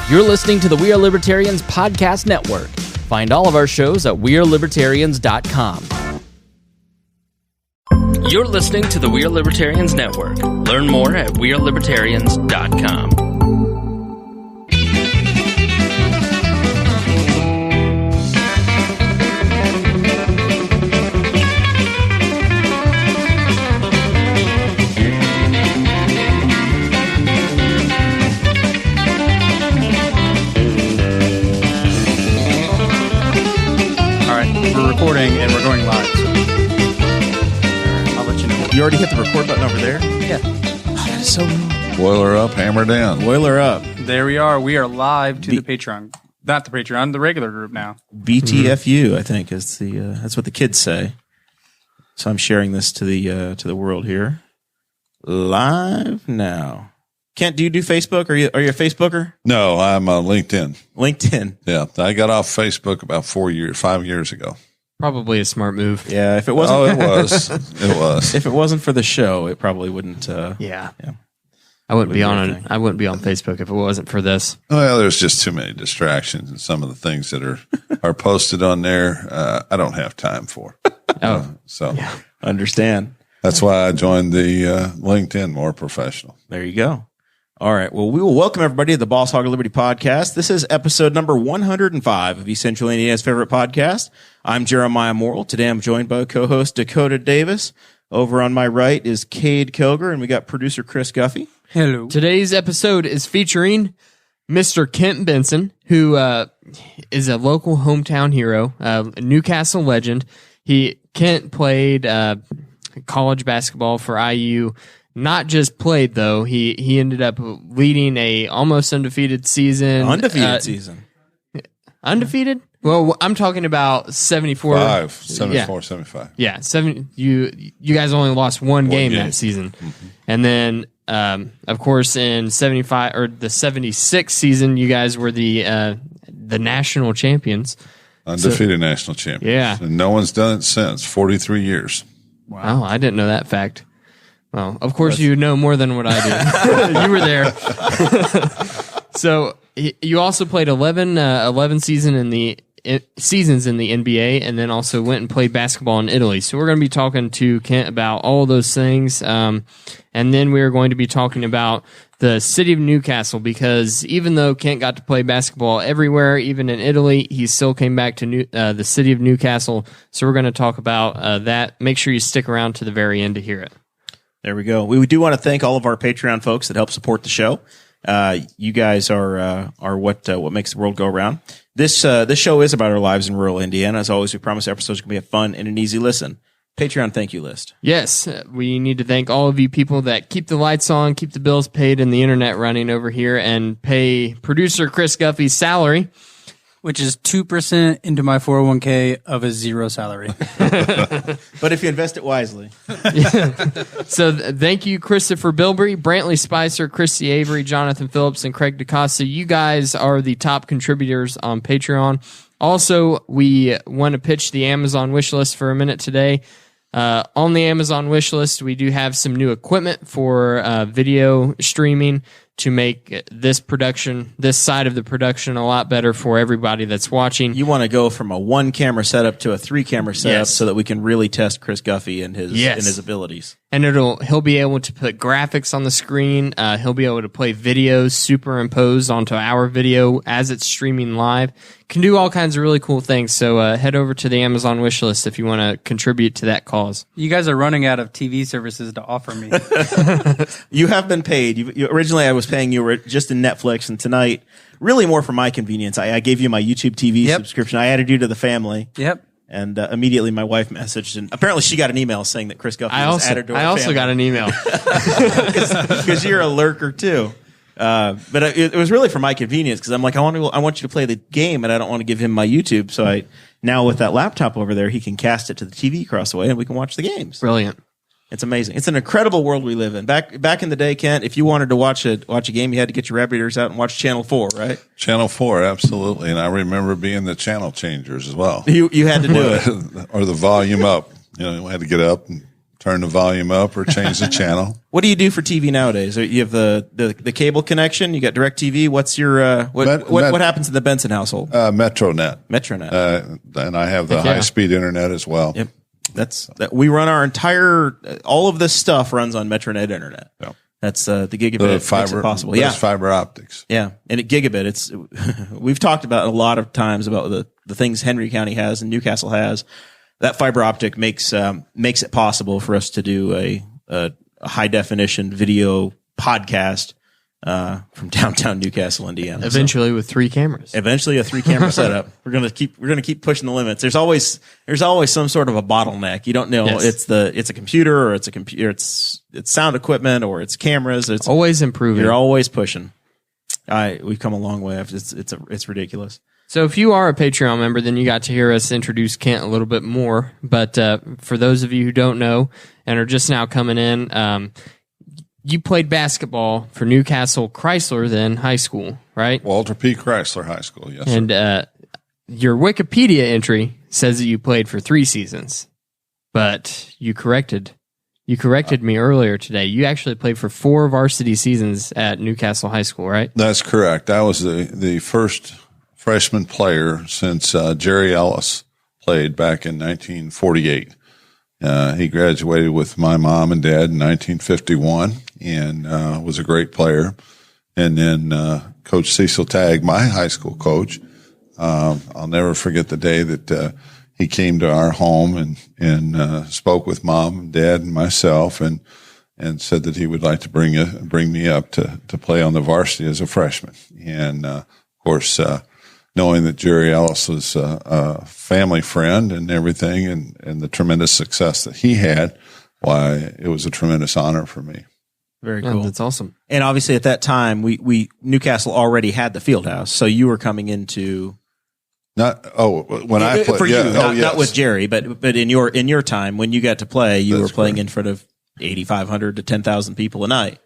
You're listening to the We Are Libertarians Podcast Network. Find all of our shows at wearelibertarians.com. You're listening to the We Are Libertarians Network. Learn more at wearelibertarians.com. Recording and we're going live. So. I'll let you know. You already hit the record button over there? Yeah. Oh, that is so rude. Boiler up, hammer down. Boiler up. There we are. We are live to the Patreon. Not the Patreon, the regular group now. BTFU, I think, is the that's what the kids say. So I'm sharing this to the world here. Live now. Kent, do you do Facebook? Are you a Facebooker? No, I'm LinkedIn. LinkedIn. Yeah, I got off Facebook about 5 years ago. Probably a smart move. Yeah, if it wasn't. Oh, it was. It was. If it wasn't for the show, it probably wouldn't. Yeah. I wouldn't be on Facebook if it wasn't for this. Well, there's just too many distractions, and some of the things that are posted on there, I don't have time for. Understand. That's why I joined the LinkedIn, more professional. There you go. All right. Well, we will welcome everybody to the Boss Hog of Liberty podcast. This is episode number 105 of East Central Indiana's favorite podcast. I'm Jeremiah Morrell. Today I'm joined by co-host Dakota Davis. Over on my right is Kade Koger, and we got producer Chris Guffey. Hello. Today's episode is featuring Mr. Kent Benson, who is a local hometown hero, a Newcastle legend. Kent played college basketball for IU. Not just played, though. He ended up leading a almost undefeated season. Season. Undefeated? Well, I'm talking about 74. 75. Yeah, you guys only lost one game that season. Mm-hmm. And then, of course, in 75 or the 76 season, you guys were the national champions. Undefeated national champions. Yeah. And no one's done it since 43 years. Wow. Oh, I didn't know that fact. Well, of course, you know more than what I do. You were there. So you also played 11 seasons in the NBA, and then also went and played basketball in Italy. So we're going to be talking to Kent about all of those things. And then we're going to be talking about the city of Newcastle, because even though Kent got to play basketball everywhere, even in Italy, he still came back to the city of Newcastle. So we're going to talk about that. Make sure you stick around to the very end to hear it. There we go. We do want to thank all of our Patreon folks that help support the show. You guys are what makes the world go around. This show is about our lives in rural Indiana. As always, we promise episodes can be a fun and an easy listen. Patreon thank you list. Yes, we need to thank all of you people that keep the lights on, keep the bills paid, and the internet running over here, and pay producer Chris Guffey's salary, which is 2% into my 401k of a zero salary. But if you invest it wisely. So thank you, Christopher Bilbrey, Brantley Spicer, Christy Avery, Jonathan Phillips, and Craig DeCosta. You guys are the top contributors on Patreon. Also, we want to pitch the Amazon wish list for a minute today. On the Amazon wish list, we do have some new equipment for video streaming to make this side of the production a lot better for everybody that's watching. You want to go from a 1-camera setup to a 3-camera setup, so that we can really test Chris Guffey and his abilities. And he'll be able to put graphics on the screen. He'll be able to play videos superimposed onto our video as it's streaming live. Can do all kinds of really cool things. So head over to the Amazon wish list if you want to contribute to that cause. You guys are running out of TV services to offer me. You have been paid. Originally, I was paying you just in Netflix, and tonight, really more for my convenience, I gave you my YouTube TV subscription. I added you to the family. Yep. And immediately my wife messaged, and apparently she got an email saying that Chris Guffey was added to our family. I also got an email. Because you're a lurker, too. But it was really for my convenience, because I'm like, I want you to play the game, and I don't want to give him my YouTube. So now with that laptop over there, he can cast it to the TV across the way, and we can watch the games. Brilliant. It's amazing. It's an incredible world we live in. Back in the day, Kent, if you wanted to watch a game, you had to get your rabbit ears out and watch Channel 4, right? Channel 4, absolutely. And I remember being the channel changers as well. You had to do it. Or the volume up. You had to get up and turn the volume up or change the channel. What do you do for TV nowadays? You have the cable connection. You got DirecTV. What's your what happens in the Benson household? Metronet. And I have the high speed internet as well. Yep. We run our entire all of this stuff runs on Metronet internet. Yep. That's the gigabit makes it possible. Yeah, fiber optics. Yeah, and at gigabit, we've talked about a lot of times about the things Henry County has and Newcastle has. That fiber optic makes it possible for us to do a high definition video podcast from downtown Newcastle, Indiana. Eventually, with 3 cameras. Eventually, a 3-camera setup. We're gonna keep pushing the limits. There's always some sort of a bottleneck. You don't know it's a computer or it's a computer. It's sound equipment or it's cameras. It's always improving. You're always pushing. We've come a long way. It's ridiculous. So if you are a Patreon member, then you got to hear us introduce Kent a little bit more. But for those of you who don't know and are just now coming in, you played basketball for Newcastle Chrysler then high school, right? Walter P. Chrysler High School, yes, and, sir. And your Wikipedia entry says that you played for 3 seasons. But you corrected me earlier today. You actually played for 4 varsity seasons at Newcastle High School, right? That's correct. I was the first freshman player since Jerry Ellis played back in 1948. He graduated with my mom and dad in 1951 and was a great player. And then Coach Cecil Tagg, my high school coach, I'll never forget the day that he came to our home and spoke with mom and dad and myself and said that he would like to bring me up to play on the varsity as a freshman. And of course, knowing that Jerry Ellis was a family friend and everything and the tremendous success that he had, why, it was a tremendous honor for me. Very cool. That's awesome. And obviously at that time, we Newcastle already had the field house, so you were coming into I played for you, yes. not with Jerry, but in your time when you got to play, you were playing in front of 8,500 to 10,000 people a night.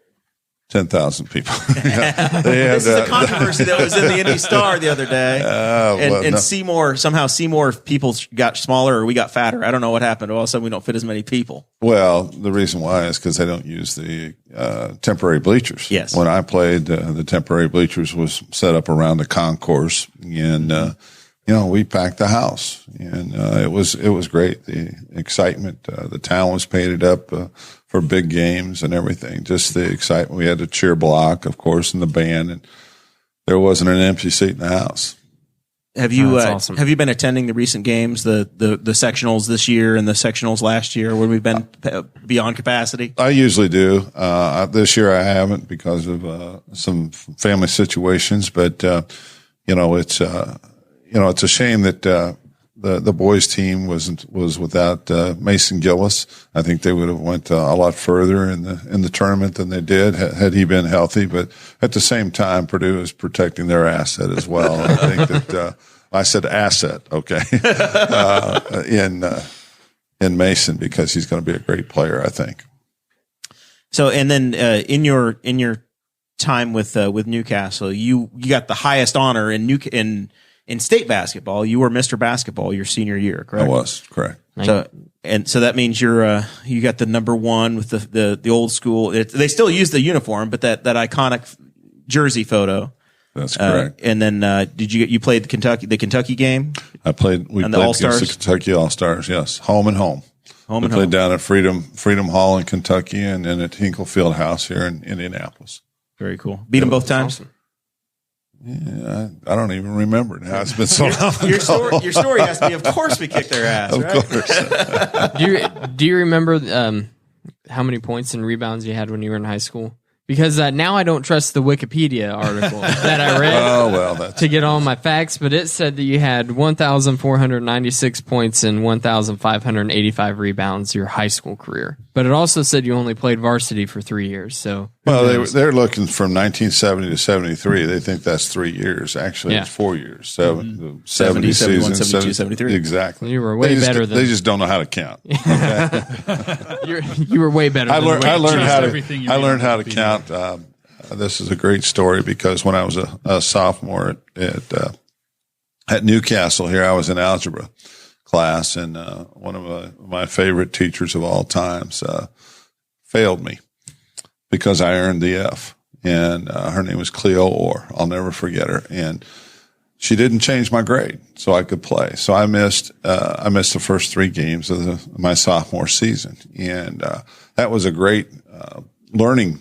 10,000 people. This is a controversy that was in the Indy Star the other day. Seymour people got smaller or we got fatter. I don't know what happened. All of a sudden we don't fit as many people. Well, the reason why is because they don't use the temporary bleachers. Yes. When I played, the temporary bleachers was set up around the concourse and, we packed the house and it was great. The excitement, the town was painted up for big games and everything. Just the excitement. We had a cheer block, of course, and the band, and there wasn't an empty seat in the house. Have you been attending the recent games, the sectionals this year and the sectionals last year, where we've been beyond capacity? I usually do. This year I haven't because of some family situations, but it's a shame that the boys team was without Mason Gillis. I think they would have went a lot further in the tournament than they did had he been healthy. But at the same time, Purdue is protecting their asset as well. I think that I said asset, okay, in Mason because he's going to be a great player, I think. So, and then in your time with Newcastle, you got the highest honor in state basketball. You were Mr. Basketball your senior year, correct? I was, correct. So that means you got the number 1 with the old school. They still use the uniform, but that iconic jersey photo. That's correct. And then you played the Kentucky game? We played All-Stars? against the Kentucky All-Stars, yes. Home and home. We played down at Freedom Hall in Kentucky and then at Hinkle Fieldhouse here in Indianapolis. Very cool. Beat them both times? Awesome. Yeah, I don't even remember now. It's been so long. Your story has to be, of course we kicked their ass, of right? course. Do you remember how many points and rebounds you had when you were in high school? Because now I don't trust the Wikipedia article that I read to get all my facts, but it said that you had 1,496 points and 1,585 rebounds your high school career. But it also said you only played varsity for 3 years. So they're looking from 1970 to 73. They think that's 3 years. Actually, it's 4 years. 70 71, seasons, 72, 73. Exactly. You were way better than they just don't know how to count. Okay? you were way better. I learned how to count. count. This is a great story because when I was a sophomore at Newcastle here, I was in algebra class, and one of my favorite teachers of all times failed me because I earned the F. And her name was Cleo Orr. I'll never forget her. And she didn't change my grade so I could play. So I missed the first 3 games of my sophomore season. And that was a great learning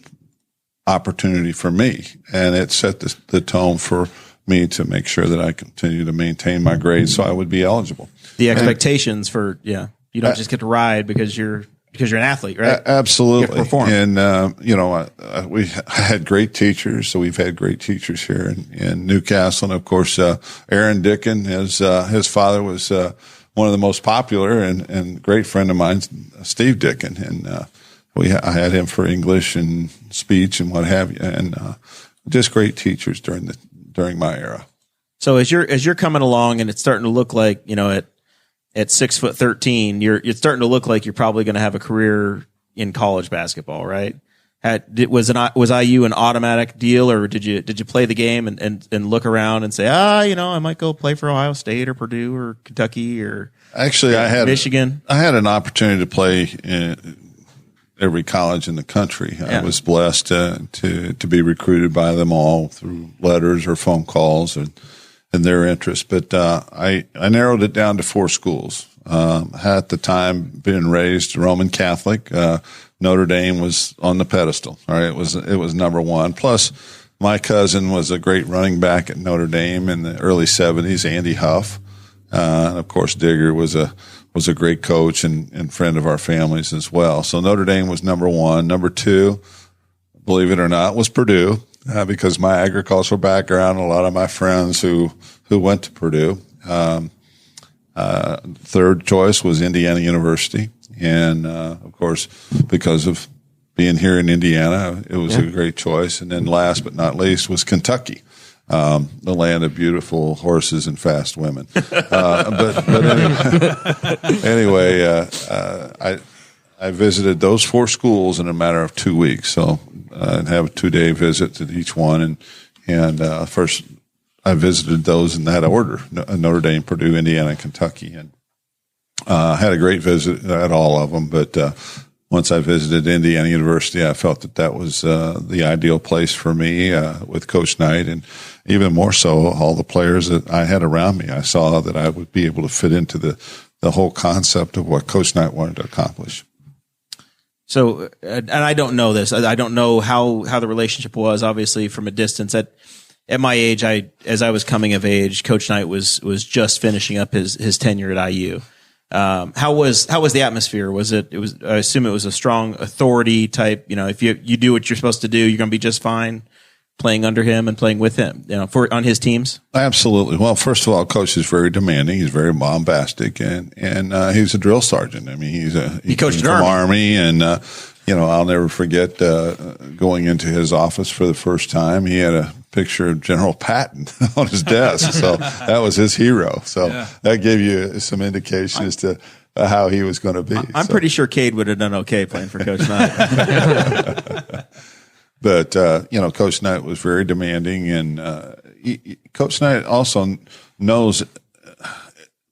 opportunity for me. And it set the tone for me to make sure that I continue to maintain my grades so I would be eligible. The expectations you don't just get to ride because you're an athlete, right? Absolutely. You have to perform. And, we had great teachers. So we've had great teachers here in Newcastle. And of course, Aaron Dickin, his father was, one of the most popular and great friend of mine, Steve Dickin. And, I had him for English and speech and what have you. And, just great teachers during my era. So as you're coming along and it's starting to look like, at 6'13", it's starting to look like you're probably going to have a career in college basketball, right? Was IU an automatic deal, or did you play the game and look around and say, I might go play for Ohio State or Purdue or Kentucky or actually I had Michigan? I had an opportunity to play in every college in the country. Yeah. I was blessed to be recruited by them all through letters or phone calls and their interest. But I narrowed it down to 4 schools. At the time, being raised Roman Catholic, Notre Dame was on the pedestal. All right, it was number 1. Plus, my cousin was a great running back at Notre Dame in the early 70s, Andy Huff. And of course, Digger was a great coach and friend of our families as well. So Notre Dame was number 1. Number 2, believe it or not, was Purdue. Because my agricultural background, a lot of my friends who went to Purdue. Third choice was Indiana University. And, of course, because of being here in Indiana, it was a great choice. And then last but not least was Kentucky, the land of beautiful horses and fast women. But anyway, I visited those 4 schools in a matter of 2 weeks. So I'd have a 2-day visit to each one. And first I visited those in that order, Notre Dame, Purdue, Indiana, and Kentucky. And had a great visit at all of them. But once I visited Indiana University, I felt that was the ideal place for me with Coach Knight. And even more so, all the players that I had around me. I saw that I would be able to fit into the whole concept of what Coach Knight wanted to accomplish. So, and I don't know this. I don't know how the relationship was. Obviously, from a distance. At my age, as I was coming of age, Coach Knight was just finishing up his tenure at IU. How was the atmosphere? I assume it was a strong authority type. If you do what you're supposed to do, you're going to be just fine playing under him and playing with him, on his teams. Absolutely. Well, first of all, Coach is very demanding. He's very bombastic, and he's a drill sergeant. I mean, he coached from Army, and I'll never forget going into his office for the first time. He had a picture of General Patton on his desk, so that was his hero. So that gave you some indication as to how he was going to be. I'm pretty sure Kade would have done okay playing for Coach Knight. But, Coach Knight was very demanding, and Coach Knight also knows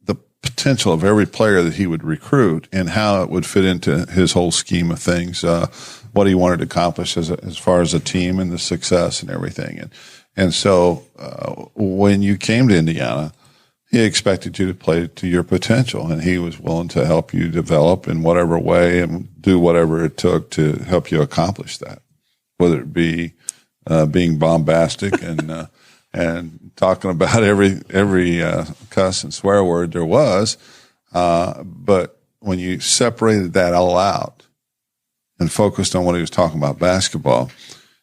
the potential of every player that he would recruit and how it would fit into his whole scheme of things, what he wanted to accomplish as far as a team and the success and everything. And so when you came to Indiana, he expected you to play to your potential, and he was willing to help you develop in whatever way and do whatever it took to help you accomplish that. Whether it be being bombastic and talking about every cuss and swear word there was, but when you separated that all out and focused on what he was talking about basketball,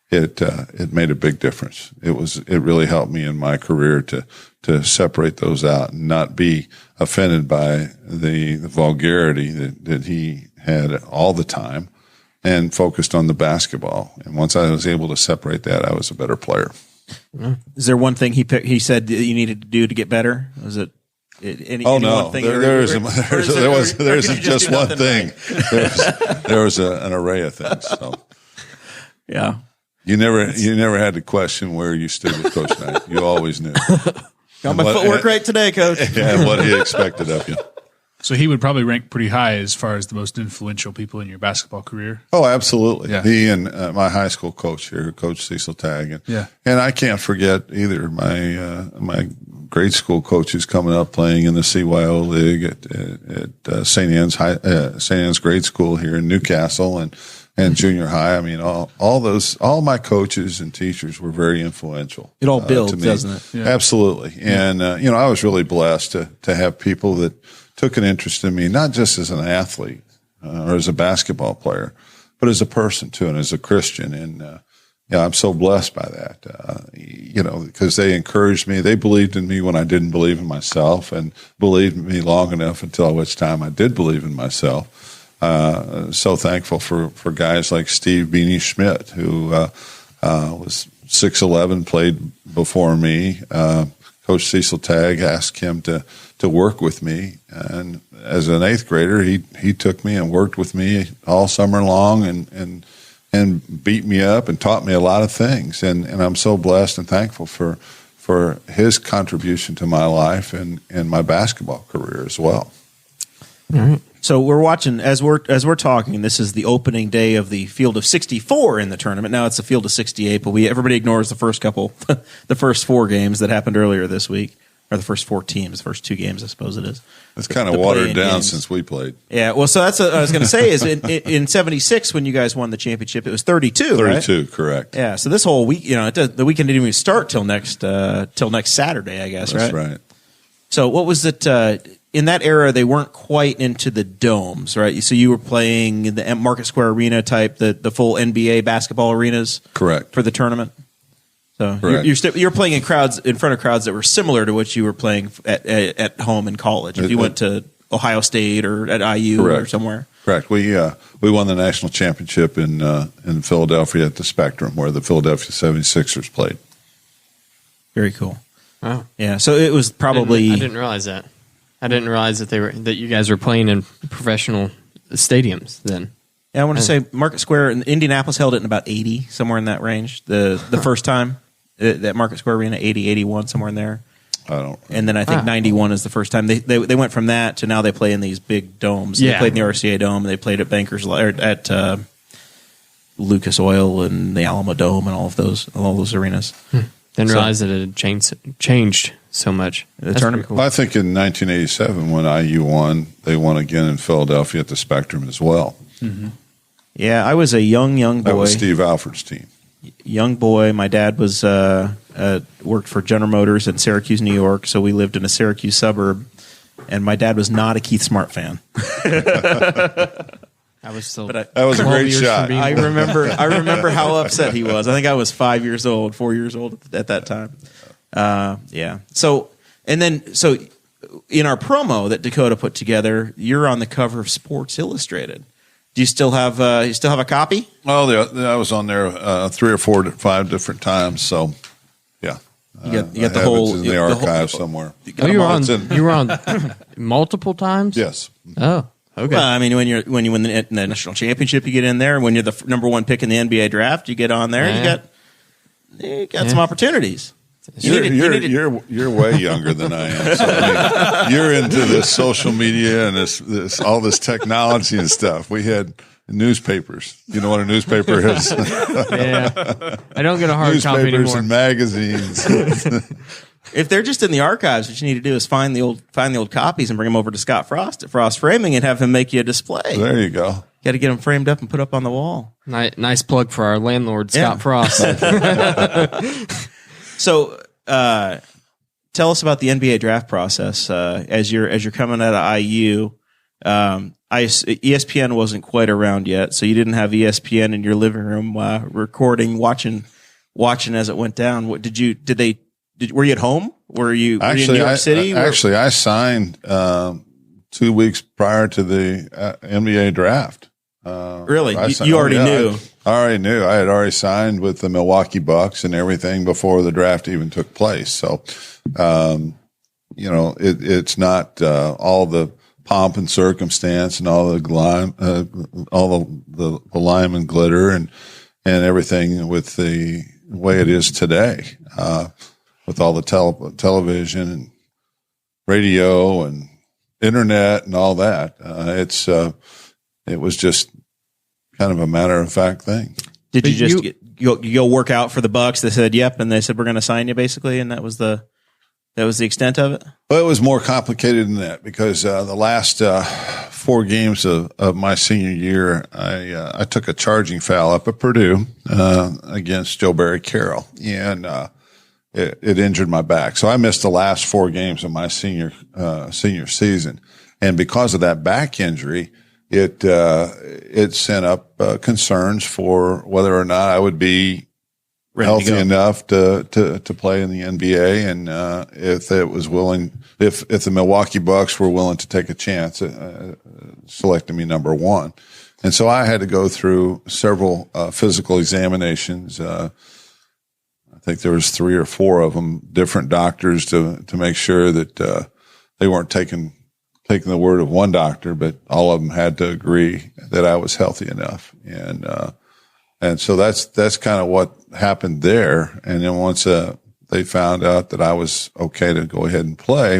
it made a big difference. It really helped me in my career to separate those out and not be offended by the vulgarity that he had all the time, and focused on the basketball. And once I was able to separate that, I was a better player. Is there one thing he said that you needed to do to get better? Was it any one thing? There isn't just one thing. There was an array of things. So. Yeah. You never had to question where you stood with Coach Knight. You always knew. Got my footwork right today, Coach. Yeah, and what he expected of you. So he would probably rank pretty high as far as the most influential people in your basketball career. Oh, absolutely. Yeah. He and my high school coach here, Coach Cecil Tagg. And I can't forget either my grade school coaches coming up playing in the CYO League at St. Anne's Grade School here in Newcastle and junior high. I mean, all my coaches and teachers were very influential. It all builds, to me. doesn't it? Yeah. Absolutely. And, I was really blessed to have people that took an interest in me, not just as an athlete or as a basketball player, but as a person too, and as a Christian. And, I'm so blessed by that, because they encouraged me. They believed in me when I didn't believe in myself, and believed in me long enough until which time I did believe in myself. So thankful for guys like Steve Beanie Schmidt, who was 6'11", played before me. Coach Cecil Tagg asked him to work with me, and as an 8th grader, he took me and worked with me all summer long and beat me up and taught me a lot of things. And I'm so blessed and thankful for his contribution to my life and my basketball career as well. All right. So we're watching as we're talking. This is the opening day of the field of 64 in the tournament. Now it's the field of 68, but everybody ignores the first 4 games that happened earlier this week, or the first 4 teams, the first 2 games, I suppose it is. It's kind of watered down since we played. Yeah, well, so that's what I was going to say is in 76 when you guys won the championship, it was 32, 32, right? Correct. Yeah, so this whole week, the weekend didn't even start till next Saturday, I guess, That's right? right. So what was it? In that era, they weren't quite into the domes, right? So you were playing the Market Square Arena type, the full NBA basketball arenas, Correct, for the tournament. So Correct. you're playing in front of crowds that were similar to what you were playing at home in college. If you went to Ohio State or at IU Correct. or somewhere. Correct. We won the national championship in Philadelphia at the Spectrum, where the Philadelphia 76ers played. Very cool. Wow. Yeah. So it was probably. I didn't realize that. I didn't realize that you guys were playing in professional stadiums then. Yeah, I want to say Market Square in Indianapolis held it in about 80, somewhere in that range. The first time that Market Square Arena, 80, 81, somewhere in there. I don't. And then I think 91 is the first time they went from that to now they play in these big domes. Yeah. They played in the RCA Dome. They played at at Lucas Oil and the Alamo Dome and all those arenas. Didn't realize that it had changed so much. The tournament. Cool. Well, I think in 1987 when IU won, they won again in Philadelphia at the Spectrum as well. Mm-hmm. Yeah, I was a young boy. That was Steve Alford's team. Young boy. My dad was worked for General Motors in Syracuse, New York, so we lived in a Syracuse suburb. And my dad was not a Keith Smart fan. I was still. That was a great shot. I remember how upset he was. I think I was 4 years old at that time. Yeah. So in our promo that Dakota put together, you're on the cover of Sports Illustrated. Do you still have a copy? Well, I was on there 3 or 4 5 different times. So, yeah, you got the whole in the archive somewhere. You were on multiple times. Yes. Oh, okay. Well, I mean, when you win the national championship, you get in there. When you're the number 1 pick in the NBA draft, you get on there. Yeah. You got some opportunities. You're way younger than I am. So, I mean, you're into this social media and this all this technology and stuff. We had newspapers. You know what a newspaper is? Yeah, I don't get a hard copy newspapers anymore. and magazines. If they're just in the archives, what you need to do is find the old copies and bring them over to Scott Frost at Frost Framing and have him make you a display. There you go. Got to get them framed up and put up on the wall. Nice plug for our landlord, Scott Frost. So, tell us about the NBA draft process as you're coming out of IU. ESPN wasn't quite around yet, so you didn't have ESPN in your living room recording, watching as it went down. What were you at home? Were you in New York City? I signed 2 weeks prior to the NBA draft. Really? You already knew? I already knew. I had already signed with the Milwaukee Bucks and everything before the draft even took place. So, it's not all the pomp and circumstance and all the glam, all the lime and glitter and everything with the way it is today, with all the television and radio and internet and all that. It was just kind of a matter of fact thing. Did you just you go work out for the Bucks? They said, yep. And they said, we're going to sign you basically. And that was the extent of it. Well, it was more complicated than that because, the last, 4 games of my senior year, I took a charging foul up at Purdue, against Joe Barry Carroll, and, it injured my back. So I missed the last 4 games of my senior season. And because of that back injury, it sent up concerns for whether or not I would be healthy enough to play in the NBA, and if the Milwaukee Bucks were willing to take a chance selecting me number 1. And so I had to go through several physical examinations. I think there was 3 or 4 of them, different doctors to make sure that they weren't taking the word of one doctor, but all of them had to agree that I was healthy enough. And so that's kind of what happened there. And then once they found out that I was okay to go ahead and play,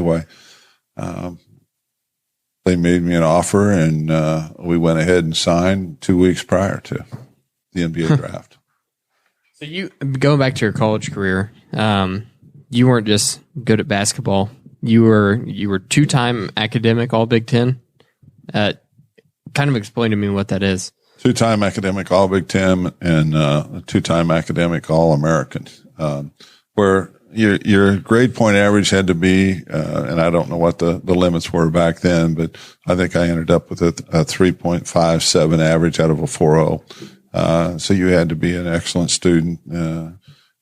they made me an offer, and we went ahead and signed 2 weeks prior to the NBA draft. So you, going back to your college career, you weren't just good at basketball. You were 2-time academic All Big Ten. Kind of explain to me what that is. 2-time academic All Big Ten and 2-time academic All American, where your grade point average had to be, and I don't know what the limits were back then, but I think I ended up with a 3.57 average out of a 4.0. So you had to be an excellent student.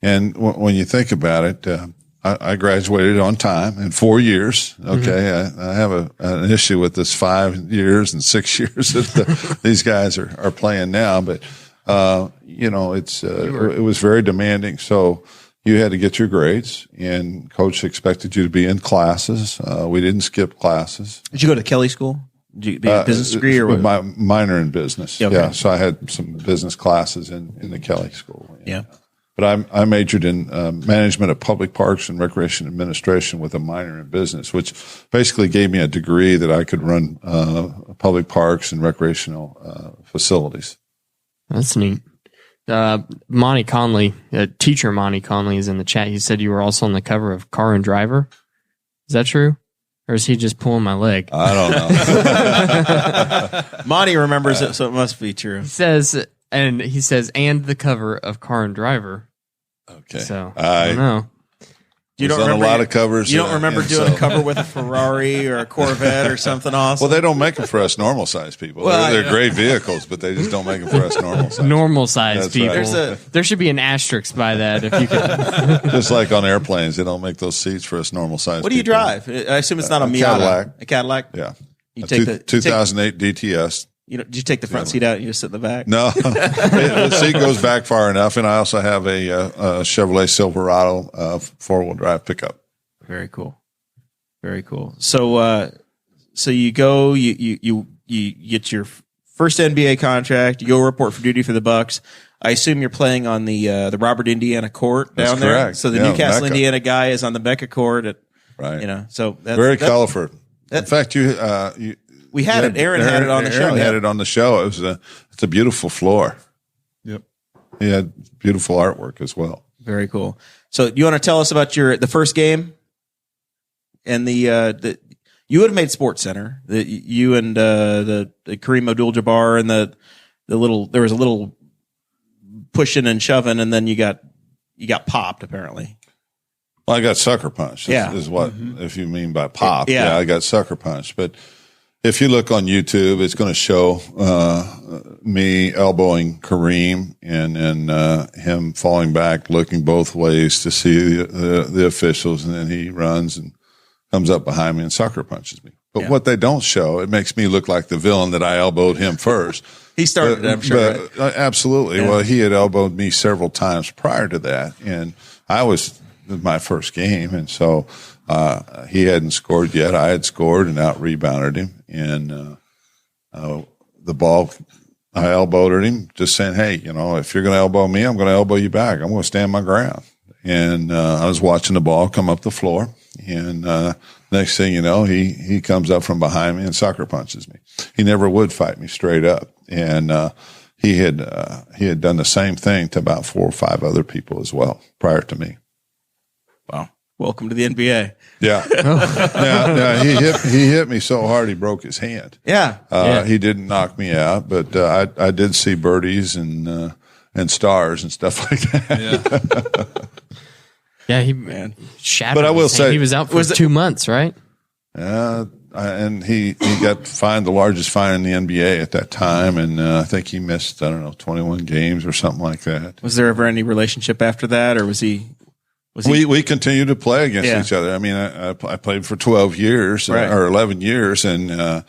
And when you think about it, I graduated on time in 4 years. Okay. Mm-hmm. I have an issue with this 5 years and 6 years that these guys are playing now, but, it was very demanding. So you had to get your grades, and coach expected you to be in classes. We didn't skip classes. Did you go to Kelly School? Did you be a business degree or what? My minor in business. Okay. Yeah. So I had some business classes in the Kelly School. Yeah. But I majored in management of public parks and recreation administration with a minor in business, which basically gave me a degree that I could run public parks and recreational facilities. That's neat. Monty Conley, teacher Monty Conley, is in the chat. He said you were also on the cover of Car and Driver. Is that true? Or is he just pulling my leg? I don't know. Monty remembers it, so it must be true. He says, and the cover of Car and Driver. Okay. So I don't know. You don't remember a lot of covers. You don't remember doing a cover with a Ferrari or a Corvette or something awesome? Well, they don't make them for us normal size people. Well, they're great vehicles, but they just don't make them for us normal size. Normal size people. Right. There should be an asterisk by that if you could. Just like on airplanes, they don't make those seats for us normal size. What do you drive? I assume it's not a Miata. Cadillac. A Cadillac. Yeah. You take the 2008 DTS. Did you take the front seat out and you just sit in the back? No, the seat goes back far enough, and I also have a Chevrolet Silverado 4-wheel drive pickup. Very cool. Very cool. So you go, you get your first NBA contract. You go report for duty for the Bucks. I assume you're playing on the Robert Indiana court down there. Correct. So the Newcastle, Mecca. Indiana guy is on the Mecca court. Right. So that's very colorful. In fact, we had it. Aaron had it on the show. Aaron had it on the show. It's a beautiful floor. Yep. He had beautiful artwork as well. Very cool. So you want to tell us about the first game and the you would have made Sports Center. You and the Kareem Abdul-Jabbar and there was a little pushing and shoving, and then you got popped apparently. Well, I got sucker punched. Is what if you mean by pop? Yeah, I got sucker punched, but. If you look on YouTube, it's going to show me elbowing Kareem and him falling back, looking both ways to see the officials, and then he runs and comes up behind me and sucker punches me. But what they don't show, it makes me look like the villain that I elbowed him first. He started it, I'm sure. Right? Absolutely. Yeah. Well, he had elbowed me several times prior to that, and I was my first game, and so he hadn't scored yet. I had scored and out-rebounded him. And the ball, I elbowed at him, just saying, hey, if you're going to elbow me, I'm going to elbow you back. I'm going to stand my ground. And I was watching the ball come up the floor, And next thing you know, he comes up from behind me and sucker punches me. He never would fight me straight up. And he had done the same thing to about 4 or 5 other people as well prior to me. Wow. Welcome to the NBA. Yeah. Now, he hit me so hard he broke his hand. Yeah. He didn't knock me out, but I did see birdies and stars and stuff like that. Yeah, he shattered. But I will his hand. say he was out for 2 months, right? And he got fined the largest fine in the NBA at that time, and I think he missed 21 games or something like that. Was there ever any relationship after that, or was he? We continued to play against each other. I mean, I played for 12 years or 11 years, and I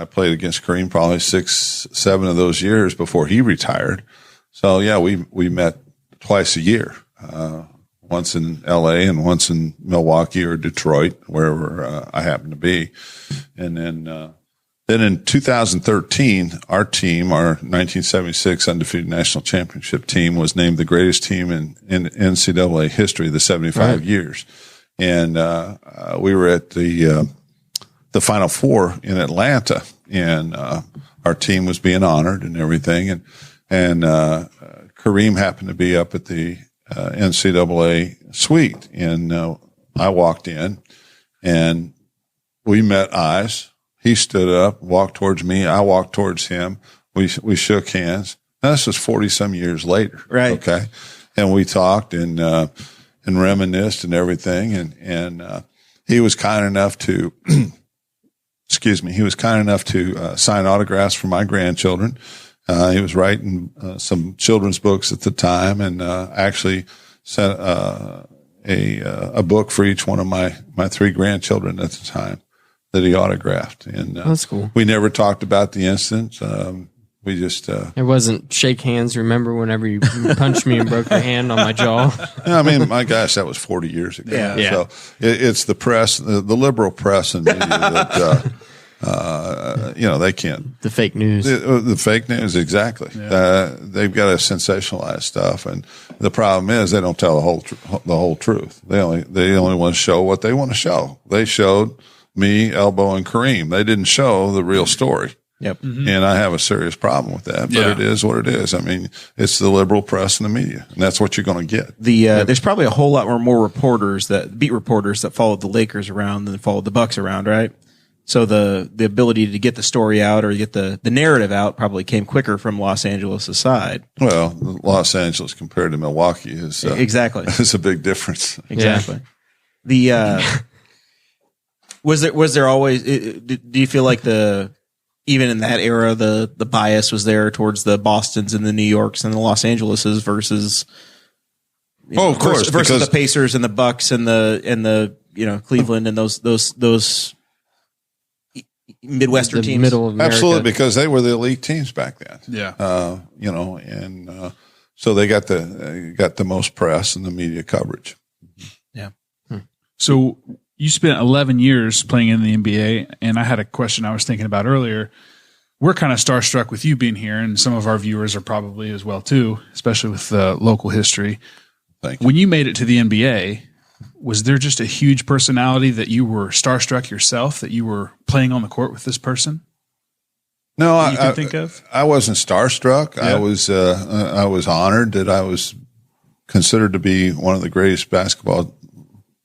played against Kareem probably 6, 7 of those years before he retired. So yeah, we met twice a year. Once in LA and once in Milwaukee or Detroit, wherever I happened to be. And then in 2013, our team, our 1976 undefeated national championship team, was named the greatest team in NCAA history, the 75 years. And we were at the Final Four in Atlanta, and our team was being honored and everything. And Kareem happened to be up at the NCAA suite, and I walked in, and we met eyes. He stood up, walked towards me. I walked towards him. We shook hands. Now, this was 40 some years later, right? Okay, and we talked and reminisced and everything. And he was kind enough to, excuse me, he was kind enough to sign autographs for my grandchildren. He was writing some children's books at the time, and actually sent a book for each one of my 3 grandchildren at the time that he autographed. And that's cool. We never talked about the incident. We just it wasn't shake hands. Remember whenever you punched me and broke your hand on my jaw? I mean, my gosh, that was 40 years ago. Yeah. So it's the press, the liberal press and media that. They can't. The fake news. The fake news, exactly. Yeah. They've got to sensationalize stuff, and the problem is they don't tell the whole truth. They only want to show what they want to show. They showed me, Elbow, and Kareem. They didn't show the real story. Yep. Mm-hmm. And I have a serious problem with that, but it is what it is. I mean, it's the liberal press and the media, and that's what you're going to get. There's probably a whole lot more beat reporters that followed the Lakers around than followed the Bucks around, right? So the ability to get the story out or get the narrative out probably came quicker from Los Angeles' side. Well, Los Angeles compared to Milwaukee is exactly is a big difference. Exactly. Yeah. Was there always? Do you feel like even in that era the bias was there towards the Bostons and the New Yorks and the Los Angeleses versus? Of course, versus the Pacers and the Bucks and the Cleveland and those Midwestern teams. Middle of America. Absolutely, because they were the elite teams back then. Yeah. So they got the most press and the media coverage. Yeah. So you spent 11 years playing in the NBA, and I had a question I was thinking about earlier. We're kind of starstruck with you being here, and some of our viewers are probably as well too, especially with local history. Thank you. When you made it to the NBA, was there just a huge personality that you were starstruck yourself, that you were playing on the court with this person? No, you can think of? I wasn't starstruck. Yeah. I was honored that I was considered to be one of the greatest basketball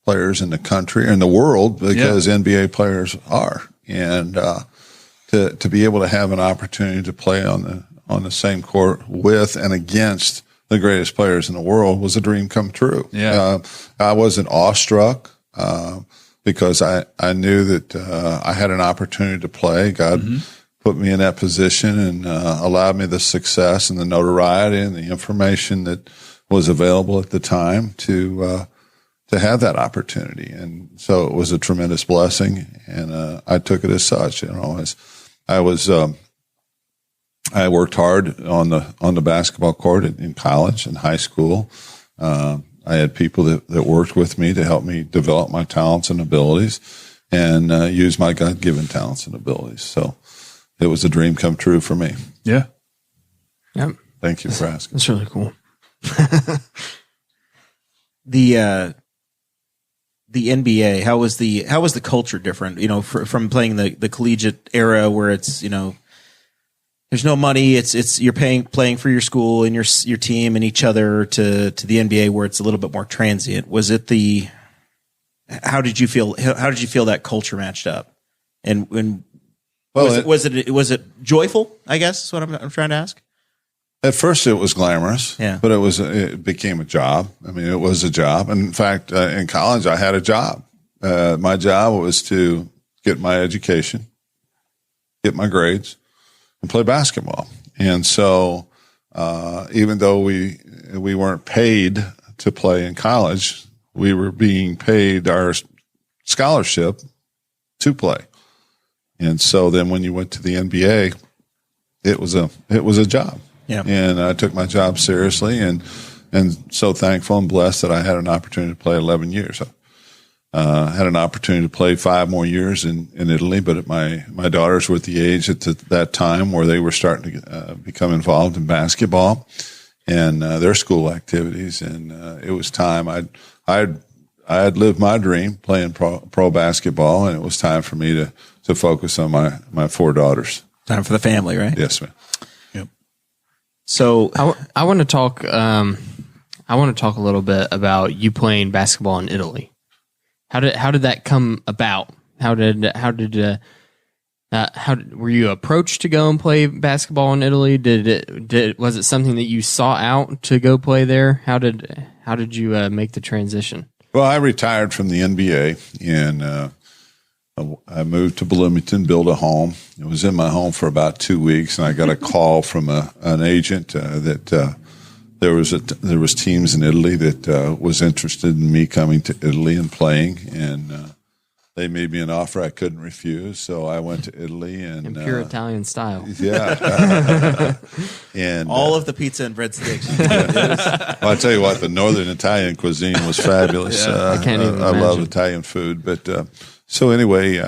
players in the country, in the world, because NBA players are. And to be able to have an opportunity to play on the same court with and against the greatest players in the world was a dream come true. Yeah. I wasn't awestruck because I knew that I had an opportunity to play. God put me in that position and allowed me the success and the notoriety and the information that was available at the time to have that opportunity. And so it was a tremendous blessing, and I took it as such. As I worked hard on the basketball court in college and high school. I had people that worked with me to help me develop my talents and abilities and use my God-given talents and abilities. So it was a dream come true for me. Yeah. Yep. Thank you for asking. That's really cool. the NBA? How was the culture different? You know, from playing the collegiate era where it's, you know, there's no money. It's you're playing for your school and your team and each other to the NBA where it's a little bit more transient. Was it how did you feel that culture matched up? And was it joyful? I guess is what I'm trying to ask. At first, it was glamorous, yeah, but it became a job. I mean, it was a job. And in fact, in college, I had a job. My job was to get my education, get my grades, and play basketball. And so, even though we weren't paid to play in college, we were being paid our scholarship to play. And so then when you went to the NBA, it was a job. Yeah. And I took my job seriously and so thankful and blessed that I had an opportunity to play 11 years. Had an opportunity to play 5 more years in Italy, but my daughters were at the age at that time where they were starting to become involved in basketball and their school activities. And it was time. I had lived my dream playing pro basketball, and it was time for me to focus on my 4 daughters. Time for the family, right? Yes, man. Yep. So I want to talk. I want to talk a little bit about you playing basketball in Italy. How did that come about? How were you approached to go and play basketball in Italy? Was it something that you sought out to go play there? How did you make the transition? Well, I retired from the NBA and I moved to Bloomington, built a home. I was in my home for about 2 weeks, and I got a call from an agent that there was teams in Italy that was interested in me coming to Italy and playing, and they made me an offer I couldn't refuse. So I went to Italy and in pure Italian style. Yeah, and all of the pizza and breadsticks. Well, I tell you what, the Northern Italian cuisine was fabulous. I can't even I love imagine. Italian food, but so anyway,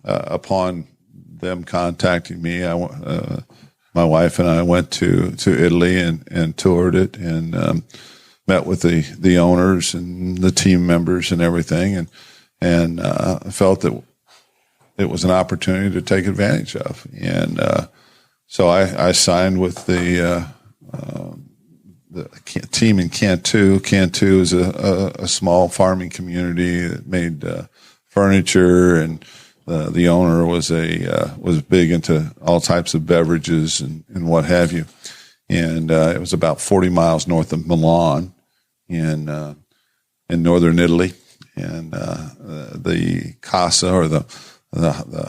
upon them contacting me, my wife and I went to Italy and toured it and met with the owners and the team members and everything, and felt that it was an opportunity to take advantage of. And so I signed with the team in Cantu. Cantu is a small farming community that made furniture, and the owner was big into all types of beverages and what have you. And it was about 40 miles north of Milan in northern Italy. And the casa, or the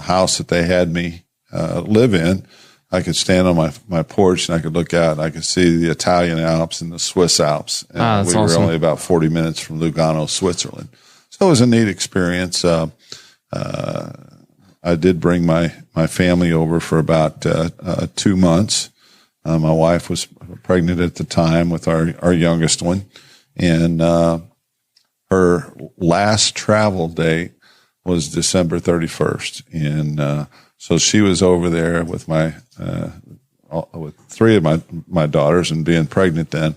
house that they had me live in, I could stand on my porch and I could look out and I could see the Italian Alps and the Swiss Alps. And we were only about 40 minutes from Lugano, Switzerland. So it was a neat experience. I did bring my family over for about 2 months. My wife was pregnant at the time with our youngest one, and her last travel date was December 31st, and so she was over there with with 3 of my daughters, and being pregnant then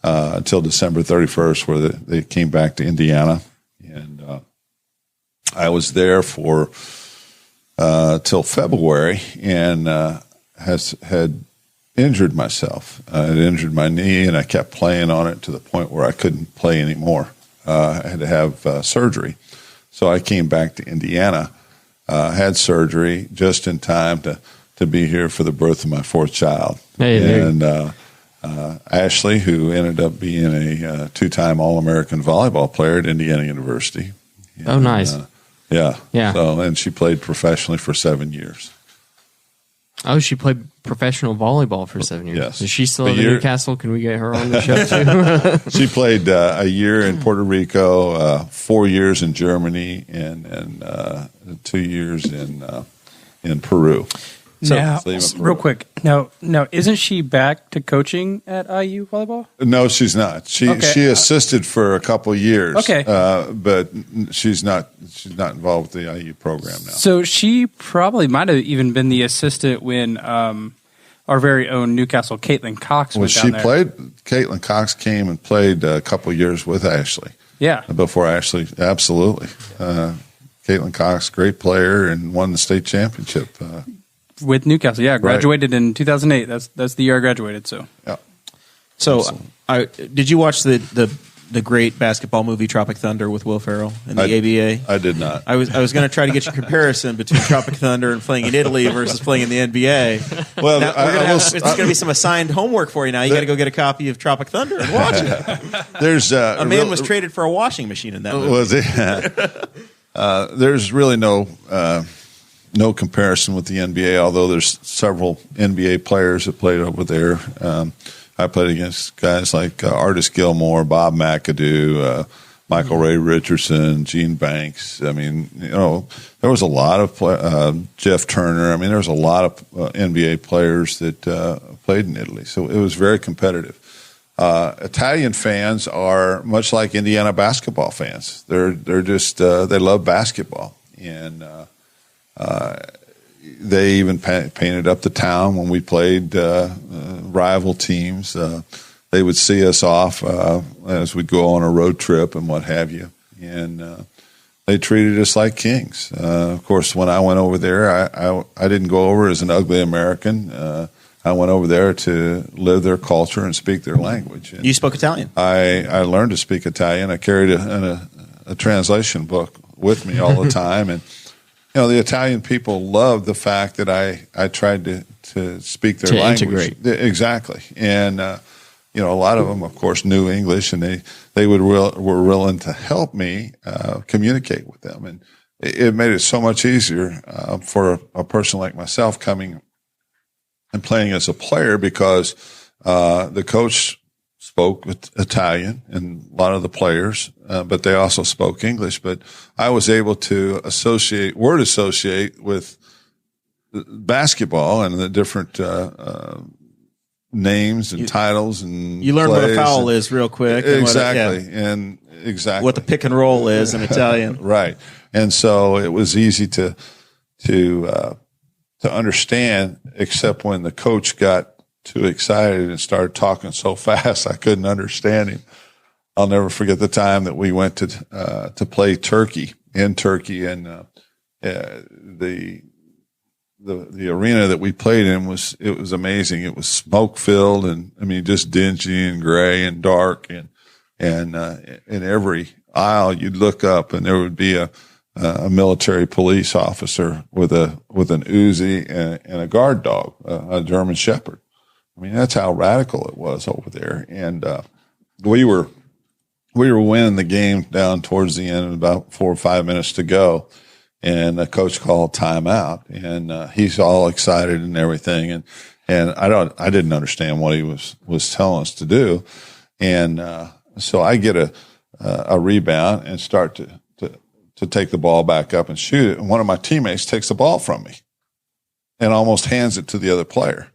until December 31st, where they came back to Indiana, and I was there for till February, and had injured myself. I had injured my knee, and I kept playing on it to the point where I couldn't play anymore. I had to have surgery. So I came back to Indiana, had surgery just in time to be here for the birth of my 4th child. Hey, and Ashley, who ended up being a 2-time All-American volleyball player at Indiana University. Oh, nice. Yeah. Yeah. So, and she played professionally for 7 years. Oh, she played professional volleyball for 7 years. Yes. Is she still in Newcastle? Can we get her on the show too? She played a year in Puerto Rico, 4 years in Germany, and 2 years in Peru. Now, real quick. Now, isn't she back to coaching at IU volleyball? No, she's not. She assisted for a couple of years. Okay. But she's not involved with the IU program now. So she probably might have even been the assistant when our very own Newcastle Caitlin Cox went down there. Caitlin Cox came and played a couple of years with Ashley. Yeah. Before Ashley, absolutely. Caitlin Cox, great player, and won the state championship. With Newcastle, yeah. Graduated in 2008. That's the year I graduated, so. Yeah. So, did you watch the great basketball movie Tropic Thunder with Will Ferrell in the ABA? I did not. I was going to try to get your comparison between Tropic Thunder and playing in Italy versus playing in the NBA. Well, it's going to be some assigned homework for you now. You got to go get a copy of Tropic Thunder and watch it. There's a man was traded for a washing machine in that movie. Was it? There's really no comparison with the NBA, although there's several NBA players that played over there. I played against guys like Artis Gilmore, Bob McAdoo, Michael Ray Richardson, Gene Banks. I mean, there was a lot of Jeff Turner. I mean, there was a lot of NBA players that played in Italy, so it was very competitive. Italian fans are much like Indiana basketball fans. They're just they love basketball, and they even painted up the town when we played rival teams. They would see us off as we go on a road trip and what have you, and they treated us like kings. Of course, when I went over there, I didn't go over as an ugly American. I went over there to live their culture and speak their language. And you spoke Italian? I learned to speak Italian. I carried a translation book with me all the time, and the Italian people loved the fact that I tried to speak their language. Integrate. Exactly. And, a lot of them, of course, knew English, and they were willing to help me communicate with them. And it made it so much easier for a person like myself coming and playing as a player because the coach spoke Italian and a lot of the players, but they also spoke English. But I was able to word associate with basketball and the different names and titles and you learn what a foul and, is real quick. Exactly. What the pick and roll is in Italian. Right. And so it was easy to understand, except when the coach got too excited and started talking so fast I couldn't understand him. I'll never forget the time that we went to play Turkey, and the arena that we played in was amazing. It was smoke filled and just dingy and gray and dark, and in every aisle you'd look up and there would be a military police officer with an Uzi and a guard dog, a German Shepherd. That's how radical it was over there. And we were winning the game down towards the end, about 4 or 5 minutes to go, and the coach called timeout, and he's all excited and everything, and I didn't understand what he was telling us to do, and so I get a rebound and start to take the ball back up and shoot it, and one of my teammates takes the ball from me and almost hands it to the other player.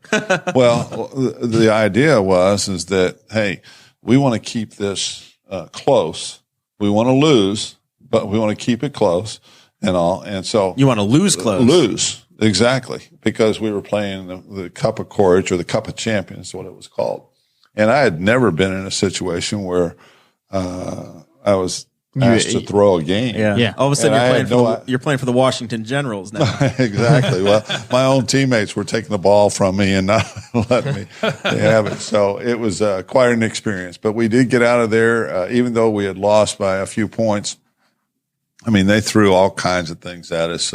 Well, the idea is that, hey, we want to keep this close. We want to lose, but we want to keep it close and all. And so you want to lose close. Lose, exactly, because we were playing the Cup of Courage, or the Cup of Champions is what it was called. And I had never been in a situation where I was asked to throw a game. Yeah. All of a sudden you're playing for the Washington Generals now. Exactly. Well, my own teammates were taking the ball from me and not letting me have it. So it was quite an experience. But we did get out of there, even though we had lost by a few points. They threw all kinds of things at us,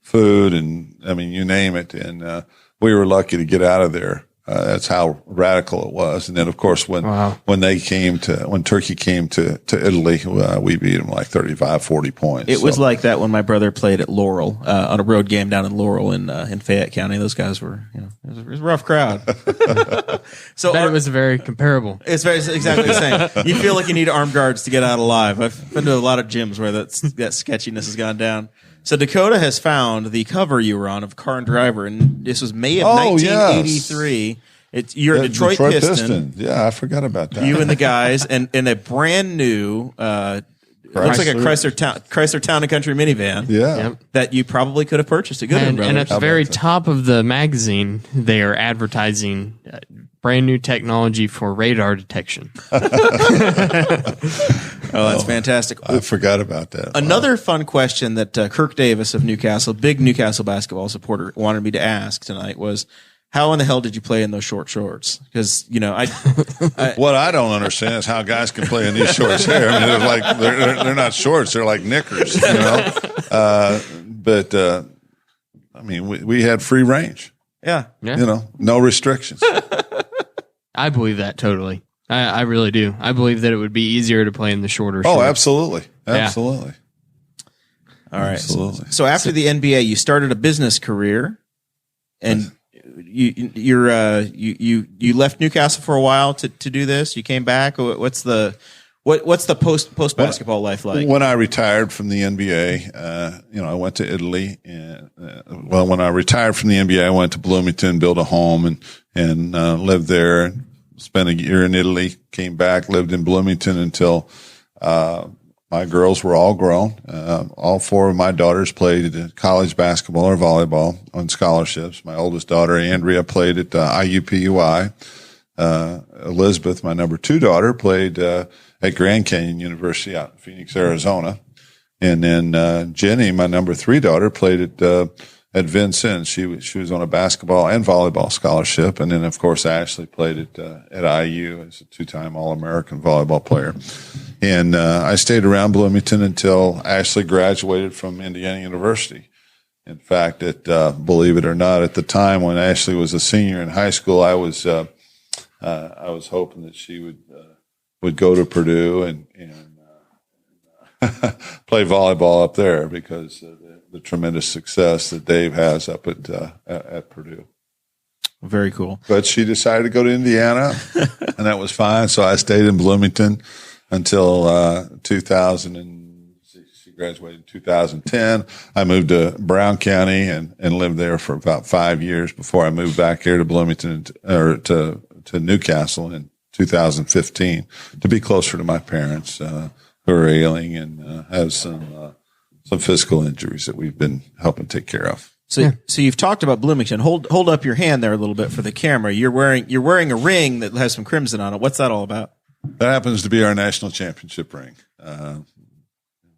food and, you name it. And we were lucky to get out of there. That's how radical it was. And then, of course, when Turkey came to Italy, we beat them like 35, 40 points. It was like that when my brother played at Laurel, on a road game down in Laurel in Fayette County. Those guys were, it was a rough crowd. So it was very comparable. It's exactly the same. You feel like you need armed guards to get out alive. I've been to a lot of gyms where that sketchiness has gone down. So Dakota has found the cover you were on of Car and Driver, and this was May of 1983. Yes. You're a Detroit Piston. Yeah, I forgot about that. You and the guys, and a brand new, looks like a Chrysler Town and Country minivan. Yeah, that you probably could have purchased at Goodman Brothers. And at the very top of the magazine, they are advertising brand new technology for radar detection. Oh, that's fantastic. I forgot about that. Another fun question that Kirk Davis of Newcastle, big Newcastle basketball supporter, wanted me to ask tonight was, how in the hell did you play in those short shorts? Because, What I don't understand is how guys can play in these shorts here. I mean, they're like they're not shorts; they're like knickers, But I mean, we had free range. Yeah. No restrictions. I believe that totally. I really do. I believe that it would be easier to play in the shorter shorts. Oh, absolutely. Absolutely. All right. Absolutely. So after the NBA, you started a business career, and you left Newcastle for a while to do this. You came back. What's the post basketball life like? When I retired from the NBA, I went to Italy. And, when I retired from the NBA, I went to Bloomington, built a home, and lived there. Spent a year in Italy. Came back, lived in Bloomington until my girls were all grown. All four of my daughters played college basketball or volleyball on scholarships. My oldest daughter, Andrea, played at IUPUI. Elizabeth, my number 2 daughter, played at Grand Canyon University out in Phoenix, Arizona. And then Jenny, my number 3 daughter, played at Vincent. She was on a basketball and volleyball scholarship. And then, of course, Ashley played at IU as a 2-time All-American volleyball player. And I stayed around Bloomington until Ashley graduated from Indiana University. In fact, believe it or not, at the time when Ashley was a senior in high school, I was hoping that she would go to Purdue and play volleyball up there because the tremendous success that Dave has up at Purdue. Very cool. But she decided to go to Indiana, and that was fine. So I stayed in Bloomington until 2000. She graduated in 2010. I moved to Brown County and lived there for about 5 years before I moved back here to Bloomington or to Newcastle in 2015 to be closer to my parents who are ailing and have some physical injuries that we've been helping take care of. So you've talked about Bloomington. Hold up your hand there a little bit for the camera. You're wearing a ring that has some crimson on it. What's that all about? That happens to be our national championship ring.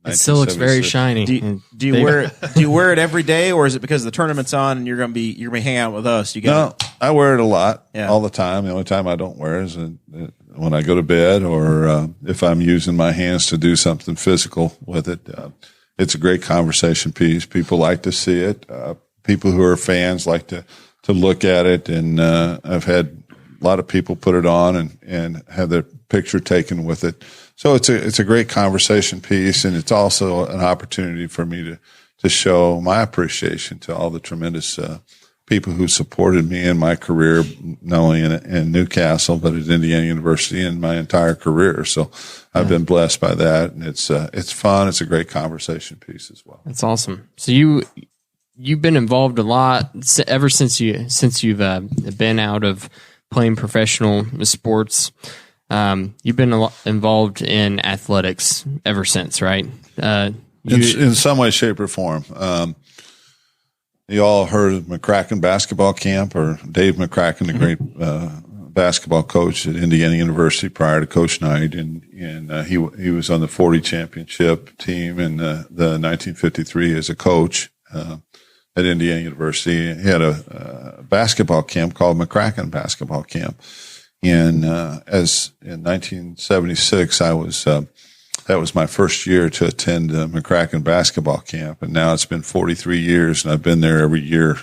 It still looks very shiny. Do you wear it? Do you wear it every day, or is it because the tournament's on and you're gonna be hanging out with us? No, I wear it a lot, all the time. The only time I don't wear it is when I go to bed, or if I'm using my hands to do something physical with it. It's a great conversation piece. People like to see it. People who are fans like to look at it, and I've had a lot of people put it on and have their picture taken with it. So it's a great conversation piece, and it's also an opportunity for me to show my appreciation to all the tremendous people who supported me in my career, not only in Newcastle but at Indiana University and my entire career. So I've been blessed by that, and it's fun. It's a great conversation piece as well. That's awesome. So you've been involved a lot ever since you've been out of playing professional sports. You've been involved in athletics ever since, right? In some way, shape, or form. You all heard of McCracken basketball camp, or Dave McCracken, the great basketball coach at Indiana University prior to Coach Knight, and he was on the 40 championship team in the 1953 as a coach at Indiana University. He had a basketball camp called McCracken basketball camp. And as in 1976, that was my first year to attend McCracken basketball camp, and now it's been 43 years, and I've been there every year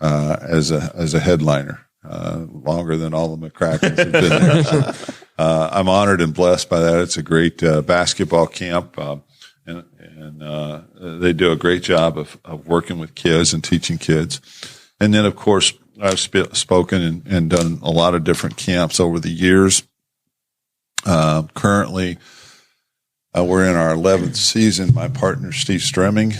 as a headliner, longer than all the McCrackens have been there. So, I'm honored and blessed by that. It's a great basketball camp, and they do a great job of working with kids and teaching kids. And then, of course, I've spoken and done a lot of different camps over the years. Currently, we're in our 11th season. My partner, Steve Stremming,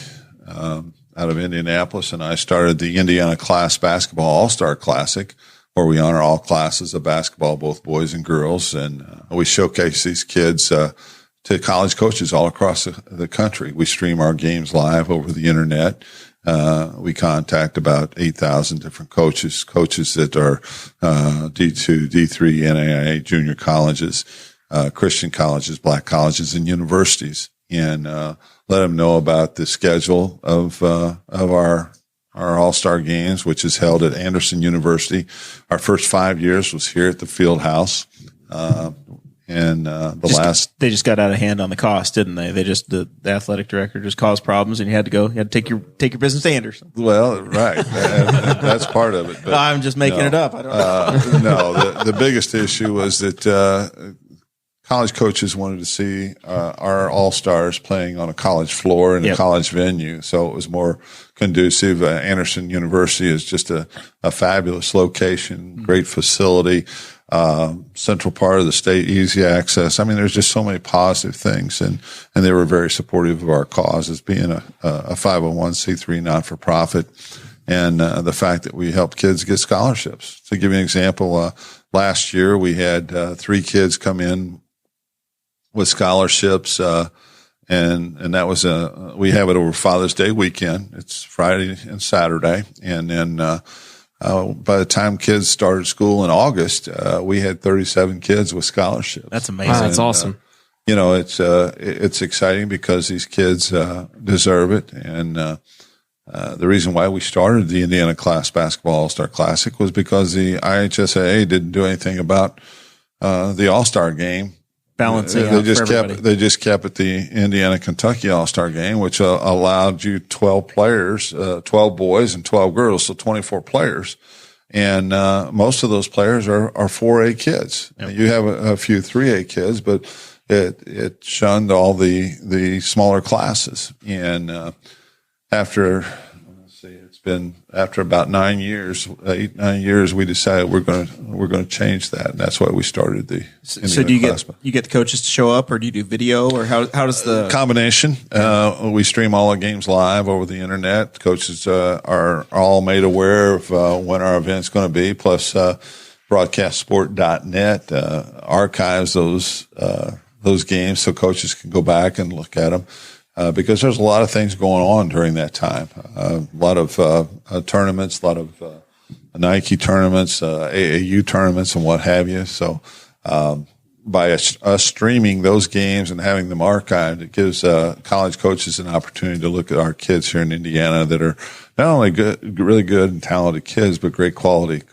out of Indianapolis, and I started the Indiana Class Basketball All-Star Classic, where we honor all classes of basketball, both boys and girls. And we showcase these kids to college coaches all across the country. We stream our games live over the internet. We contact about 8,000 different coaches that are D2, D3, NAIA junior colleges. Christian colleges, black colleges, and universities, and let them know about the schedule of our All-Star games, which is held at Anderson University. Our first 5 years was here at the Field House. They just got out of hand on the cost, didn't they? The athletic director just caused problems, and you had to take your business to Anderson. Well, right. That's part of it. But, I'm just making it up. I don't know. No, the biggest issue was that, college coaches wanted to see, our all-stars playing on a college floor in a college venue. So it was more conducive. Anderson University is just a fabulous location, great facility. Central part of the state, easy access. I mean, there's just so many positive things, and they were very supportive of our cause as being a 501c3 not-for-profit, and the fact that we helped kids get scholarships. To give you an example, last year we had 3 kids come in with scholarships, and that was we have it over Father's Day weekend. It's Friday and Saturday, and then by the time kids started school in August, we had 37 kids with scholarships. That's amazing. Wow, that's awesome. It's exciting because these kids deserve it, and the reason why we started the Indiana Class Basketball All-Star Classic was because the IHSAA didn't do anything about the All-Star game. Balancing They just kept it the Indiana-Kentucky All-Star game, which allowed you 12 players, 12 boys and 12 girls, so 24 players. And most of those players are 4A kids. Yep. You have a few 3A kids, but it shunned all the smaller classes. And after about 9 years, 8-9 years, we decided we're going to change that, and that's why we started the. So do you get the coaches to show up, or do you do video, or how does the combination? We stream all the games live over the internet. Coaches are all made aware of when our event's going to be. Plus, broadcastsport.net archives those games so coaches can go back and look at them. Because there's a lot of things going on during that time. A lot of tournaments, a lot of Nike tournaments, AAU tournaments, and what have you. So by us streaming those games and having them archived, it gives college coaches an opportunity to look at our kids here in Indiana that are not only really good and talented kids, but great quality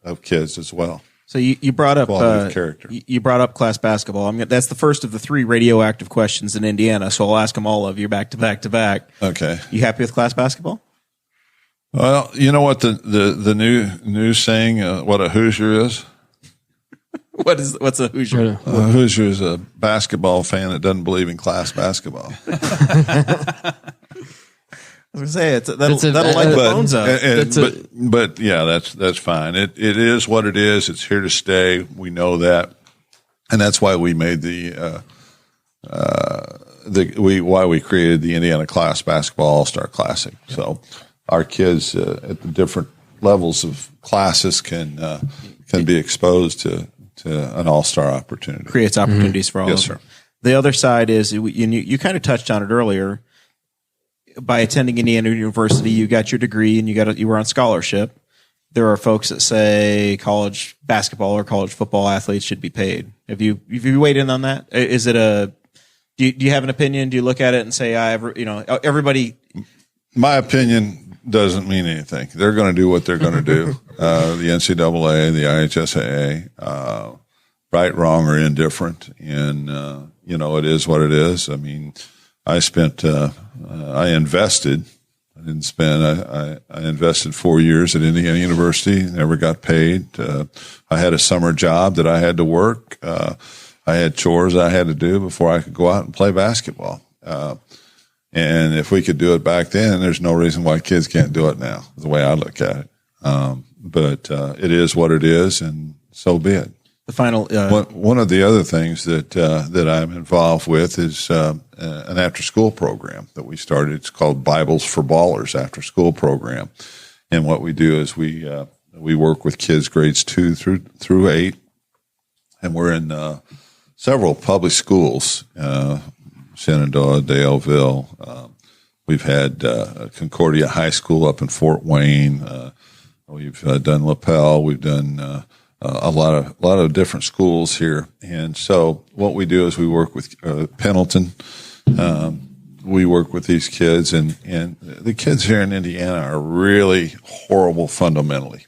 of kids as well. So you brought up character. You brought up class basketball. That's the first of the 3 radioactive questions in Indiana. So I'll ask them all of you back to back to back. Okay. You happy with class basketball? Well, you know what the new saying, what a Hoosier is? What's a Hoosier? A Hoosier is a basketball fan that doesn't believe in class basketball. I was going to say that'll light the phones up. But yeah, that's fine. It is what it is. It's here to stay. We know that, and that's why we made why we created the Indiana Class Basketball All-Star Classic. So our kids at the different levels of classes can be exposed to an all-star opportunity. Creates opportunities for all of them. Yes, sir. The other side is you kind of touched on it earlier. By attending Indiana University, you got your degree and you were on scholarship. There are folks that say college basketball or college football athletes should be paid. Have you weighed in on that? Is it do you have an opinion? Do you look at it and say, everybody? My opinion doesn't mean anything. They're going to do what they're going to do. The NCAA, the IHSAA, right, wrong, or indifferent. And, it is what it is. I mean, I invested. I didn't spend. I invested 4 years at Indiana University. Never got paid. I had a summer job that I had to work. I had chores I had to do before I could go out and play basketball. And if we could do it back then, there's no reason why kids can't do it now. The way I look at it. But it is what it is, and so be it. The final one of the other things that I'm involved with is an after school program that we started. It's called Bibles for Ballers after school program, and what we do is we work with kids grades 2 through 8, and we're in several public schools, Shenandoah, Daleville. We've had Concordia High School up in Fort Wayne. We've done LaPel. We've done a lot of different schools here. And so what we do is we work with Pendleton. We work with these kids, and the kids here in Indiana are really horrible fundamentally.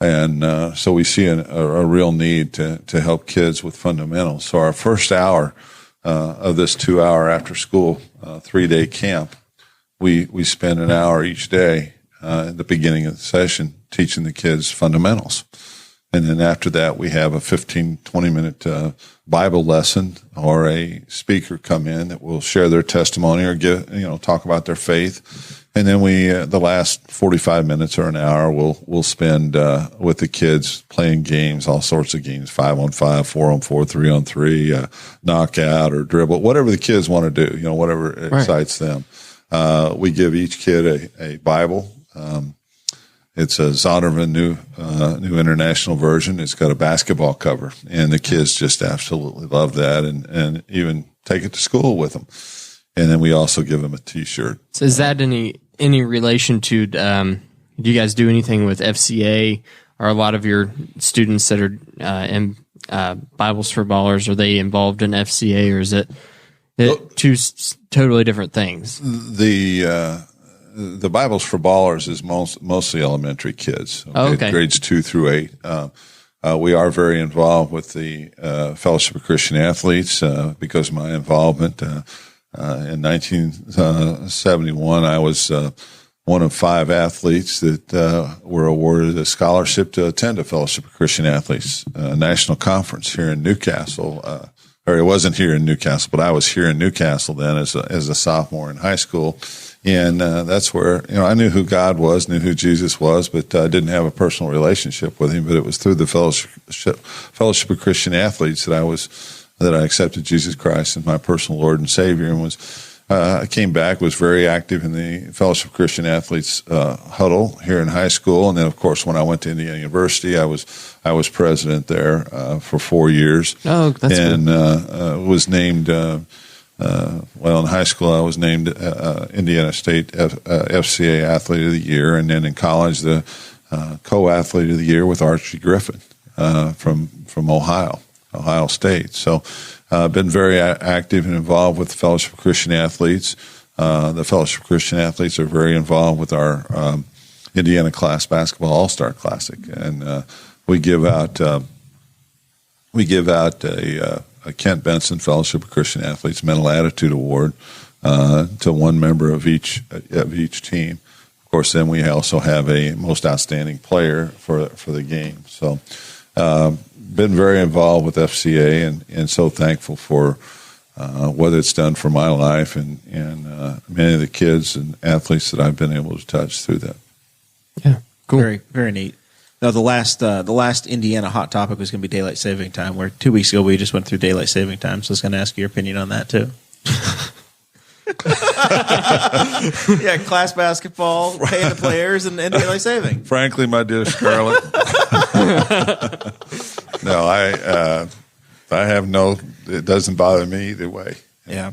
And so we see a real need to help kids with fundamentals. So our first hour of this 2-hour after school 3-day camp, we spend an hour each day at the beginning of the session teaching the kids fundamentals. And then after that, we have a 15, 20-minute Bible lesson, or a speaker come in that will share their testimony or talk about their faith. And then the last 45 minutes or an hour, we'll spend with the kids playing games, all sorts of games, 5-on-5, 4-on-4, 3-on-3, knockout or dribble, whatever the kids want to do, whatever excites them. We give each kid a Bible. It's a Zondervan New International Version. It's got a basketball cover, and the kids just absolutely love that, and even take it to school with them. And then we also give them a T-shirt. So is that any relation to? Do you guys do anything with FCA? Are a lot of your students that are in Bibles for Ballers, are they involved in FCA, or is it two totally different things? The Bibles for Ballers is mostly elementary kids, grades 2 through 8. We are very involved with the Fellowship of Christian Athletes because of my involvement. In 1971, I was one of 5 athletes that were awarded a scholarship to attend a Fellowship of Christian Athletes national conference here in Newcastle. Or it wasn't here in Newcastle, but I was here in Newcastle then as a sophomore in high school. And that's where, I knew who God was, knew who Jesus was, but I didn't have a personal relationship with him. But it was through the Fellowship of Christian Athletes that I accepted Jesus Christ as my personal Lord and Savior, and I came back, was very active in the Fellowship of Christian Athletes huddle here in high school. And then, of course, when I went to Indiana University, I was president there for 4 years. Oh, that's good. And was named in high school, I was named Indiana State FCA Athlete of the Year, and then in college, the co-athlete of the year with Archie Griffin from Ohio State. So been very active and involved with the Fellowship of Christian Athletes. The Fellowship of Christian Athletes are very involved with our Indiana Class Basketball All-Star Classic, and we give out a Kent Benson Fellowship of Christian Athletes Mental Attitude Award to one member of each team. Of course, then we also have a Most Outstanding Player for the game. So, been very involved with FCA, and so thankful for what it's done for my life and many of the kids and athletes that I've been able to touch through that. Yeah, cool. Very, very neat. Now, the last Indiana hot topic was going to be daylight saving time, where 2 weeks ago we just went through daylight saving time. So I was going to ask your opinion on that too. Yeah, class basketball, paying the players, and daylight saving. Frankly, my dear Scarlett, no, I have no. It doesn't bother me either way. Yeah.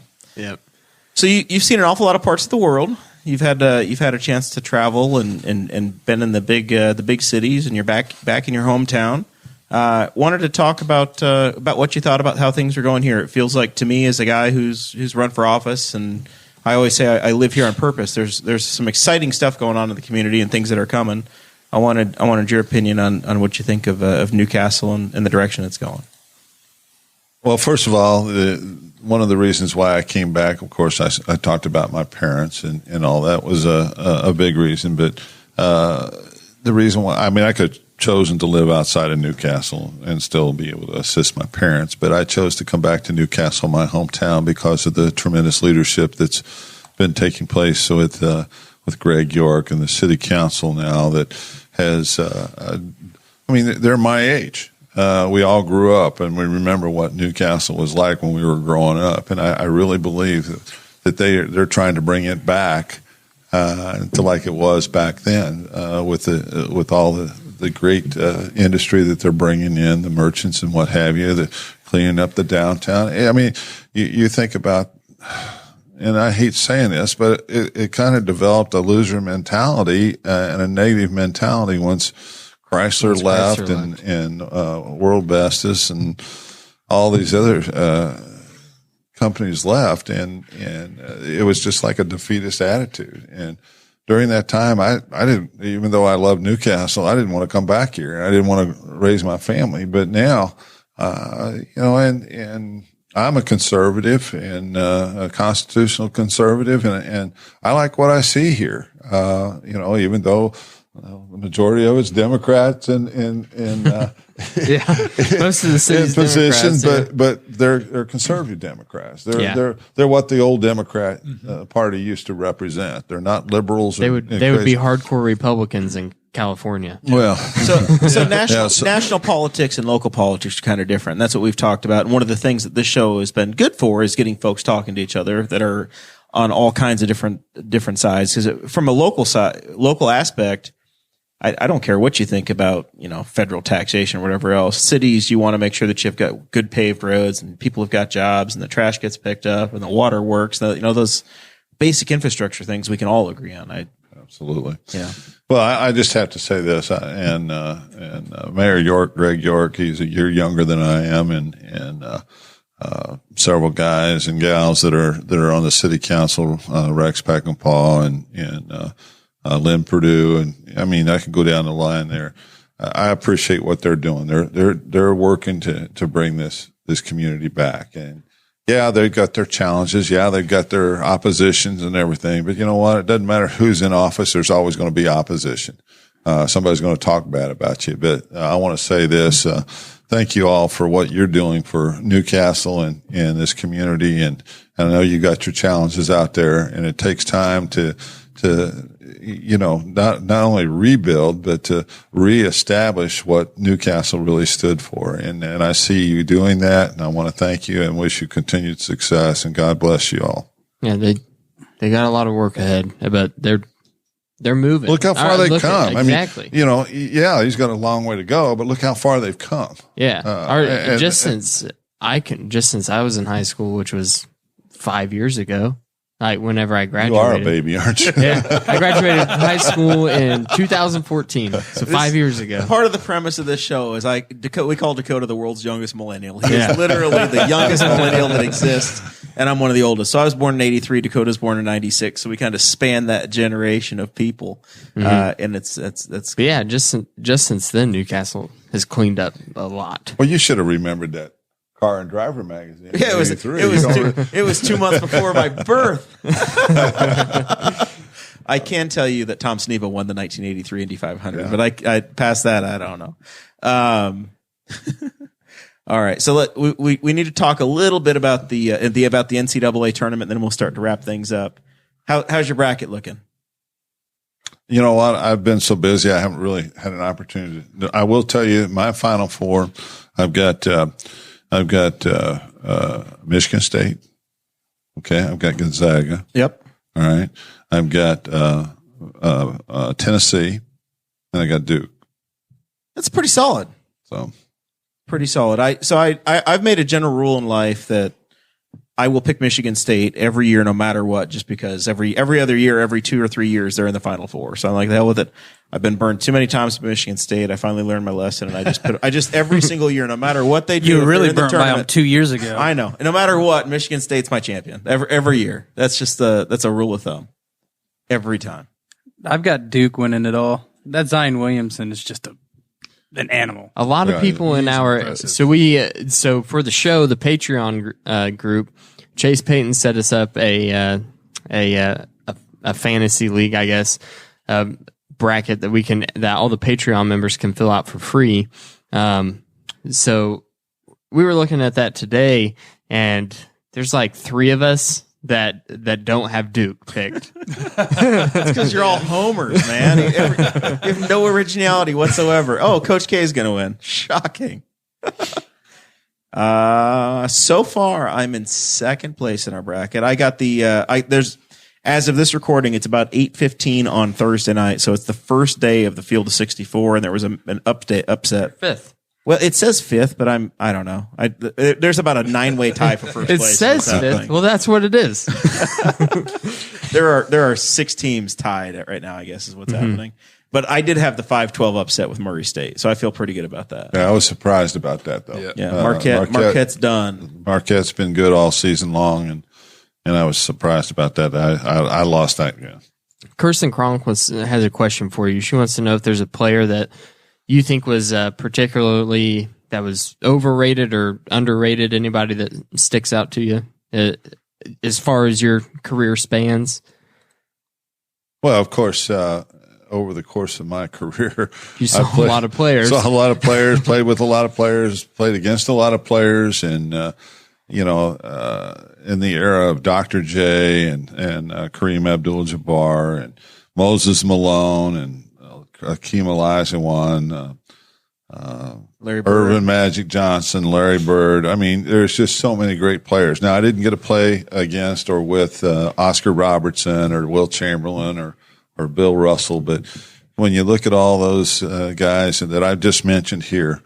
So you've seen an awful lot of parts of the world. You've had a chance to travel and been in the big cities, and you're back in your hometown. Wanted to talk about what you thought about how things are going here. It feels like to me, as a guy who's run for office, and I always say I live here on purpose. There's some exciting stuff going on in the community and things that are coming. I wanted your opinion on what you think of Newcastle and the direction it's going. Well, first of all, one of the reasons why I came back, of course, I talked about my parents and all that was a big reason. But the reason why, I could have chosen to live outside of Newcastle and still be able to assist my parents, but I chose to come back to Newcastle, my hometown, because of the tremendous leadership that's been taking place with Greg York and the city council now that has, they're my age. We all grew up, and we remember what Newcastle was like when we were growing up. And I really believe that they're trying to bring it back to like it was back then, with all the great industry that they're bringing in, the merchants and what have you, the cleaning up the downtown. You think about, and I hate saying this, but it kind of developed a loser mentality and a negative mentality once Chrysler left, and World Bestest and all these other companies left, and it was just like a defeatist attitude. And during that time, I didn't, even though I loved Newcastle, I didn't want to come back here. I didn't want to raise my family. But now, and I'm a conservative and a constitutional conservative, and I like what I see here. Even though the majority of it's Democrats and most of the city's in position, Democrats, but they're conservative Democrats. They're what the old Democrat Party used to represent. They're not liberals. They would be hardcore Republicans in California. Well, so national politics and local politics are kind of different. That's what we've talked about. And one of the things that this show has been good for is getting folks talking to each other that are on all kinds of different sides. Because from a local aspect, I don't care what you think about, federal taxation or whatever else. Cities, you want to make sure that you've got good paved roads and people have got jobs and the trash gets picked up and the water works. Those basic infrastructure things we can all agree on. Absolutely. Yeah. Well, I just have to say this, and Mayor York, Greg York, he's a year younger than I am, and several guys and gals that are on the city council, Rex Peckinpah and Lynn Perdue, and I mean I can go down the line there. I appreciate what they're doing. They're working to bring this community back, and yeah, they've got their challenges. Yeah, they've got their oppositions and everything. But you know what? It doesn't matter who's in office. There's always going to be opposition. Somebody's going to talk bad about you. But I want to say this. Thank you all for what you're doing for Newcastle and this community. And I know you got your challenges out there, and it takes time to not only rebuild, but to reestablish what Newcastle really stood for. And I see you doing that, and I want to thank you and wish you continued success, and God bless you all. Yeah, they got a lot of work ahead, but they're moving. Look how far they've come. Exactly. He's got a long way to go, but look how far they've come. Yeah. Since I was in high school, which was 5 years ago, like whenever I graduated. You are a baby, aren't you? Yeah. I graduated high school in 2014, so 5 years ago. Part of the premise of this show is we call Dakota the world's youngest millennial. He is literally the youngest millennial that exists, and I'm one of the oldest. So I was born in 83, Dakota's born in 96, so we kind of span that generation of people. And it's But yeah, just since then, Newcastle has cleaned up a lot. Well, you should have remembered that Car and Driver magazine. Yeah, it was 2 months before my birth. I can tell you that Tom Sneva won the 1983 Indy 500, but I past that, I don't know. All right, so we need to talk a little bit about the NCAA tournament, then we'll start to wrap things up. How's your bracket looking? You know what? I've been so busy, I haven't really had an opportunity. I will tell you, my Final Four, I've got Michigan State. Okay. I've got Gonzaga. Yep. All right. I've got Tennessee, and I got Duke. That's pretty solid. Pretty solid. I've made a general rule in life that I will pick Michigan State every year, no matter what, just because every other year, every 2 or 3 years, they're in the Final Four. So I'm like, the hell with it. I've been burned too many times by Michigan State. I finally learned my lesson, and I just every single year, no matter what they do. You really burnt by them 2 years ago. I know. And no matter what, Michigan State's my champion every year. That's just that's a rule of thumb. Every time. I've got Duke winning it all. That Zion Williamson is just an animal. A lot of people in our impressive. So for the show, the Patreon group, Chase Payton set us up a fantasy league, I guess, bracket that all the Patreon members can fill out for free. So we were looking at that today, and there's like 3 of us that don't have Duke picked. That's because you're all homers, man. You have no originality whatsoever. Oh, Coach K is going to win. Shocking. So far, I'm in second place in our bracket. I got there's, as of this recording, it's about 8:15 on Thursday night. So it's the first day of the field of 64, and there was an upset. 5th. Well, it says 5th, but I don't know. There's about a 9-way tie for first place. It says 5th. Well, that's what it is. There are 6 teams tied right now, I guess, is what's happening. But I did have the 5-12 upset with Murray State, so I feel pretty good about that. Yeah, I was surprised about that, though. Yeah, Marquette's done. Marquette's been good all season long, and I was surprised about that. I lost that game. Kirsten Kronk has a question for you. She wants to know if there's a player that you think was particularly that was overrated or underrated. Anybody that sticks out to you as far as your career spans? Well, of course, over the course of my career, you saw a lot of players. Saw a lot of players, played with a lot of players, played against a lot of players, and in the era of Dr. J and Kareem Abdul-Jabbar and Moses Malone and Akeem Olajuwon, Larry Bird. Irvin Magic Johnson, Larry Bird. I mean, there's just so many great players. Now, I didn't get to play against or with Oscar Robertson or Will Chamberlain or Bill Russell, but when you look at all those guys that I've just mentioned here,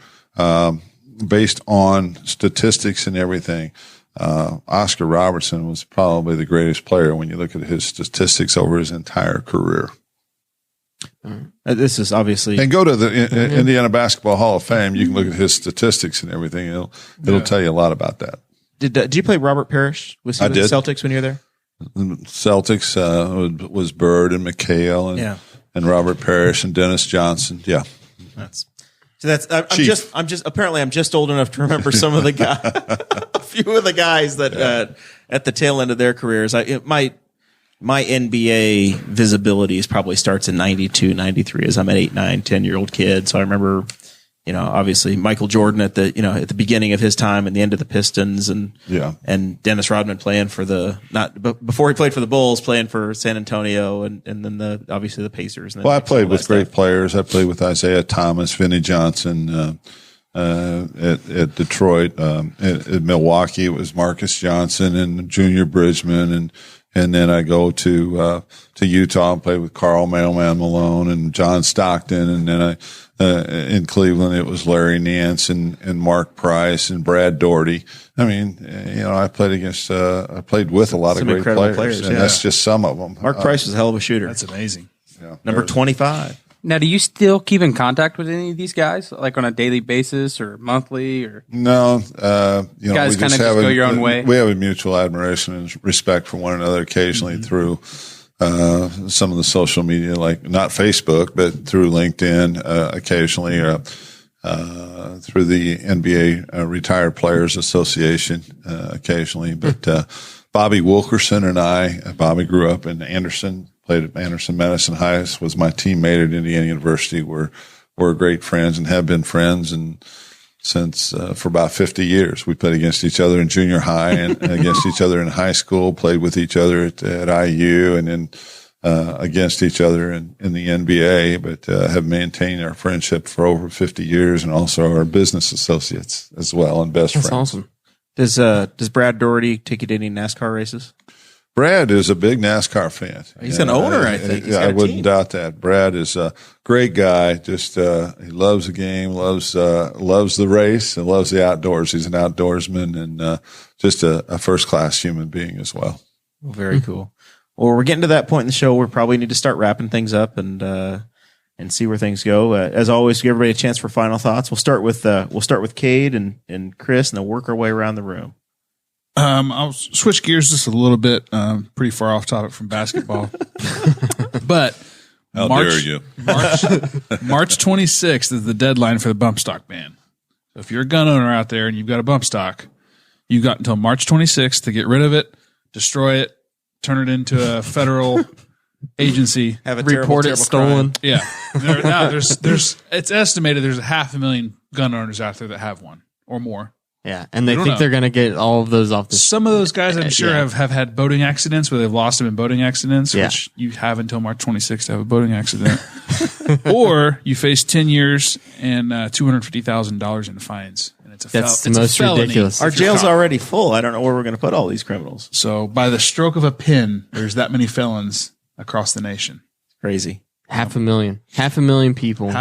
based on statistics and everything, Oscar Robertson was probably the greatest player when you look at his statistics over his entire career. This is obviously, and go to the Indiana Basketball Hall of Fame. You can look at his statistics and everything. It'll tell you a lot about that. Did you play Robert Parrish? Was he with the Celtics when you were there? Celtics was Bird and McHale and Robert Parrish and Dennis Johnson. Yeah, I'm just old enough to remember some of the guys, a few of the guys that at the tail end of their careers. My NBA visibility probably starts in 92, 93 as I'm an 8, 9, 10-year-old kid. So I remember, obviously Michael Jordan at the beginning of his time and the end of the Pistons and Dennis Rodman playing for before he played for the Bulls, playing for San Antonio and then obviously the Pacers. And I played with great players. I played with Isaiah Thomas, Vinnie Johnson, at Detroit, at Milwaukee, it was Marcus Johnson and Junior Bridgman and then I go to Utah and play with Carl Mailman Malone and John Stockton. And then in Cleveland, it was Larry Nance and Mark Price and Brad Daugherty. I mean, I played with a lot of great players and that's just some of them. Mark Price was a hell of a shooter. That's amazing. Yeah. Number 25. Now, do you still keep in contact with any of these guys, like on a daily basis or monthly? Or no, you guys kind of just go your own way. We have a mutual admiration and respect for one another. Occasionally through some of the social media, like not Facebook, but through LinkedIn. Occasionally through the NBA Retired Players Association. Occasionally, but Bobby Wilkerson and Bobby grew up in Anderson. Played at Anderson Madison High, was my teammate at Indiana University. We're great friends and have been friends and since for about 50 years. We played against each other in junior high and against each other in high school, played with each other at IU and then against each other in the NBA, but have maintained our friendship for over 50 years and also our business associates as well and best friends. That's awesome. Does Brad Daugherty take you to any NASCAR races? Brad is a big NASCAR fan. He's an owner, I think. I wouldn't doubt that. Brad is a great guy. Just he loves the game, loves the race, and loves the outdoors. He's an outdoorsman and just a first class human being as well. Well, very cool. Well, we're getting to that point in the show where we probably need to start wrapping things up and see where things go. As always, give everybody a chance for final thoughts. We'll start with Kade and Chris, and then work our way around the room. I'll switch gears just a little bit. Pretty far off topic from basketball, but How dare you? March 26th is the deadline for the bump stock ban. So if you're a gun owner out there and you've got a bump stock, you've got until March 26th to get rid of it, destroy it, turn it into a federal agency, have a report terrible it stolen. crime. Yeah, there's it's estimated there's 500,000 gun owners out there that have one or more. Yeah, and they think they're going to get all of those off the. Some of those guys, I'm sure, have had boating accidents where they've lost them in boating accidents, which you have until March 26th to have a boating accident. Or you face 10 years and $250,000 in fines. And it's That's the most ridiculous. Our jail's already full. I don't know where we're going to put all these criminals. So by the stroke of a pen, there's that many felons across the nation. Crazy. 500,000 people.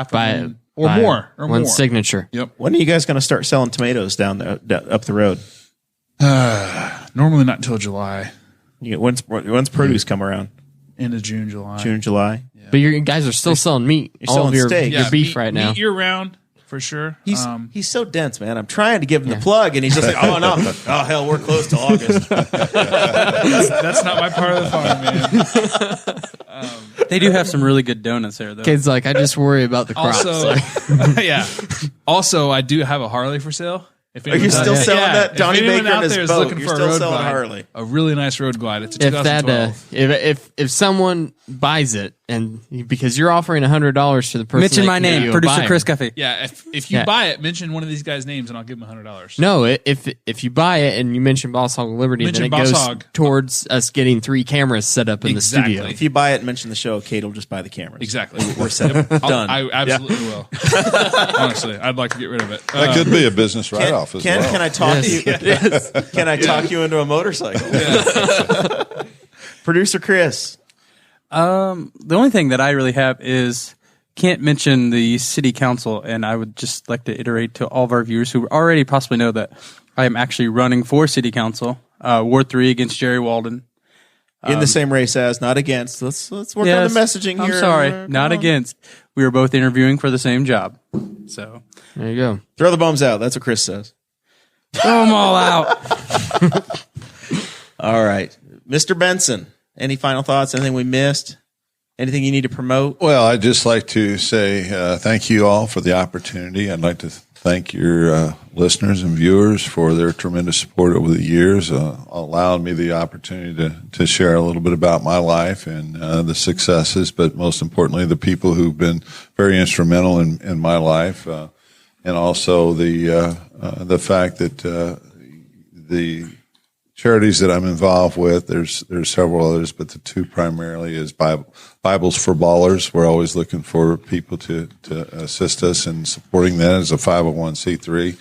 Or more. One signature. Yep. When are you guys going to start selling tomatoes down up the road? Normally not until July. When's produce come around? End of June, July. June, July. But you guys are still selling meat. You're All selling of your, steak. your beef right now. Meat year round, for sure. He's so dense, man. I'm trying to give him the plug, and he's just like, oh, no. Oh, hell, we're close to August. That's not my part of the farm, man. They do have some really good donuts there, though. Kids like, I just worry about the crops. Also, yeah. Also, I do have a Harley for sale. Are you still selling that? If Donnie anyone Baker out and his there is boat. looking You're for a still road selling glide, Harley. a really nice road glide. It's a if that 2012. if someone buys it and because you're offering $100 to the person, Mention that my can get name, you a producer buyer. Chris Guffey. Yeah, if you Yeah. buy it, mention one of these guys' names and I'll give them $100. No, if you buy it and you mention Boss Hog of Liberty, Mention then it Boss goes Hog. towards us getting 3 cameras set up in Exactly. the studio. If you buy it and mention the show, Kate will just buy the cameras. Exactly. We're set. Done. I absolutely will. Honestly, I'd like to get rid of it. That could be a business write-off as Ken, well. can I talk Yes. you? Can I talk you into a motorcycle? Producer Chris. The only thing that I really have is can't mention the city council, and I would just like to iterate to all of our viewers who already possibly know that I am actually running for city council, Ward 3 against Jerry Walden. In the same race as, not against. Let's work on Yes, the messaging I'm here. sorry, Come not on. against. We were both interviewing for the same job, so There you go. Throw the bums out. That's what Chris says. throw them all out. All right. Mr. Benson, any final thoughts? Anything we missed? Anything you need to promote? Well, I'd just like to say thank you all for the opportunity. I'd like to thank your listeners and viewers for their tremendous support over the years, allowing me the opportunity to share a little bit about my life and the successes, but most importantly, the people who've been very instrumental in my life, and also the fact that the charities that I'm involved with, there's several others, but the 2 primarily is Bibles for Ballers. We're always looking for people to assist us in supporting that as a 501c3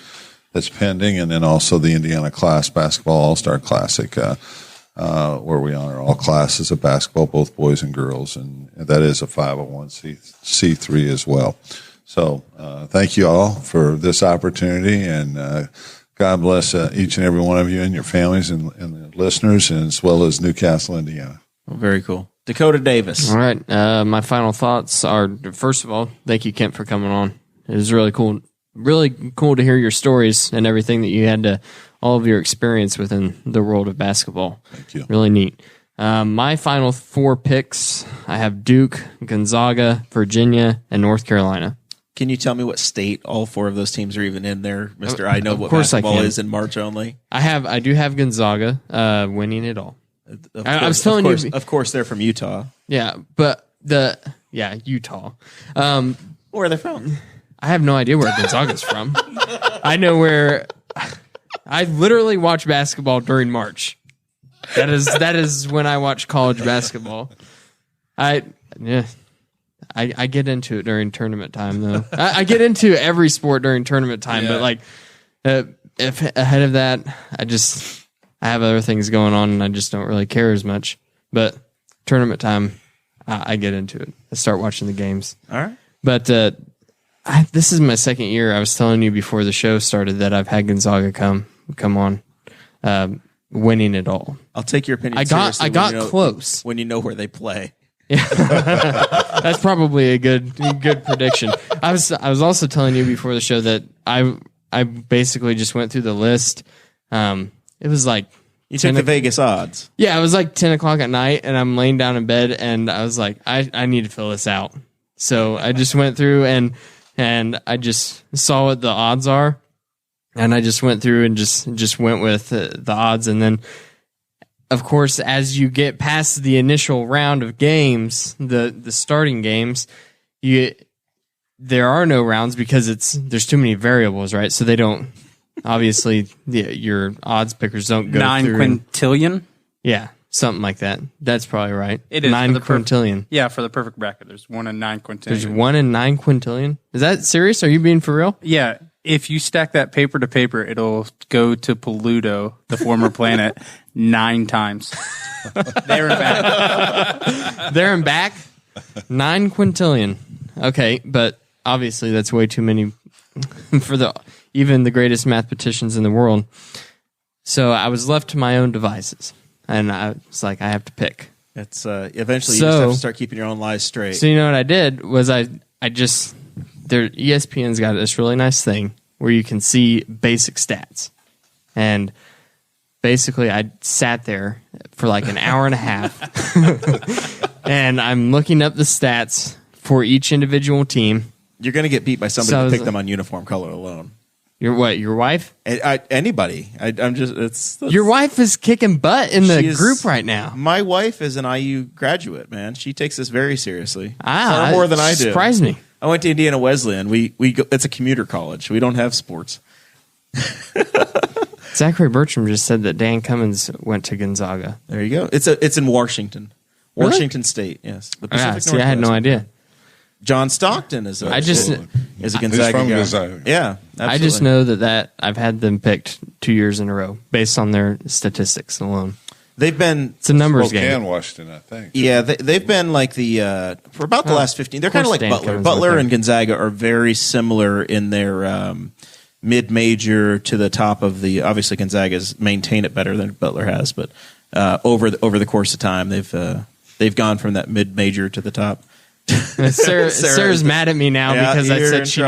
that's pending, and then also the Indiana Class Basketball All-Star Classic, where we honor all classes of basketball, both boys and girls, and that is a 501c3 as well. So thank you all for this opportunity, and God bless each and every one of you and your families and the listeners, and as well as Newcastle, Indiana. Well, very cool. Dakota Davis. All right. My final thoughts are, first of all, thank you, Kent, for coming on. It was really cool. Really cool to hear your stories and everything that you had to, all of your experience within the world of basketball. Thank you. Really neat. My final 4 picks, I have Duke, Gonzaga, Virginia, and North Carolina. Can you tell me what state all 4 of those teams are even in there, Mr. I know Of what course I basketball can. is in March only. I do have Gonzaga winning it all. I was telling you, of course, they're from Utah. yeah, but Utah. Where are they from? I have no idea where Gonzaga's from. I know where. I literally watch basketball during March. That is when I watch college basketball. I get into it during tournament time though. I get into every sport during tournament time, but like if ahead of that, I have other things going on and I just don't really care as much. But tournament time, I get into it. I start watching the games. All right. But this is my second year. I was telling you before the show started that I've had Gonzaga come on, winning it all. I'll take your opinion. I seriously got when you know- close. when you know where they play. That's probably a good prediction. I was also telling you before the show that I basically just went through the list. It was like You took the Vegas odds. it was like 10 o'clock at night, and I'm laying down in bed, and I was like, I need to fill this out. So I just went through and I just saw what the odds are, and I just went through and just went with the odds, and then. Of course, as you get past the initial round of games, the starting games, there are no rounds because there's too many variables, right? So they don't obviously your odds pickers don't go 9 through quintillion. Yeah, something like that. That's probably right. It is 9 for the quintillion. Yeah, for the perfect bracket, there's 1 in 9 quintillion. There's 1 in 9 quintillion. Is that serious? Are you being for real? Yeah, if you stack that paper to paper, it'll go to Pluto, the former planet, 9 times. There and back. There and back, 9 quintillion. Okay, but obviously that's way too many for even the greatest mathematicians in the world. So I was left to my own devices, and I was like, I have to pick. It's eventually you just have to start keeping your own lies straight. So you know what I did was ESPN's got this really nice thing where you can see basic stats. And basically I sat there for like an hour and a half and I'm looking up the stats for each individual team. You're going to get beat by somebody who picked them on uniform color alone. Your wife? Anybody. I'm just. It's your wife is kicking butt in the group right now. My wife is an IU graduate, man. She takes this very seriously. Far more than I do. Surprised me. I went to Indiana Wesleyan. We go, it's a commuter college. We don't have sports. Zachary Bertram just said that Dan Cummins went to Gonzaga. There you go. It's in Washington. Really? Washington State, yes. The Pacific Northwest. I had no idea. John Stockton is a Gonzaga from guy. Gonzaga. Yeah, absolutely. I just know that I've had them picked 2 years in a row based on their statistics alone. They've been... It's a numbers game. Spokane, Washington, I think. Yeah, they've been like the... for about the last 15... They're kind of like Butler. Butler and Gonzaga are very similar in their mid-major to the top of the... Obviously, Gonzaga's maintained it better than Butler has, but over the course of time, they've gone from that mid-major to the top. Sarah's mad at me now because I said she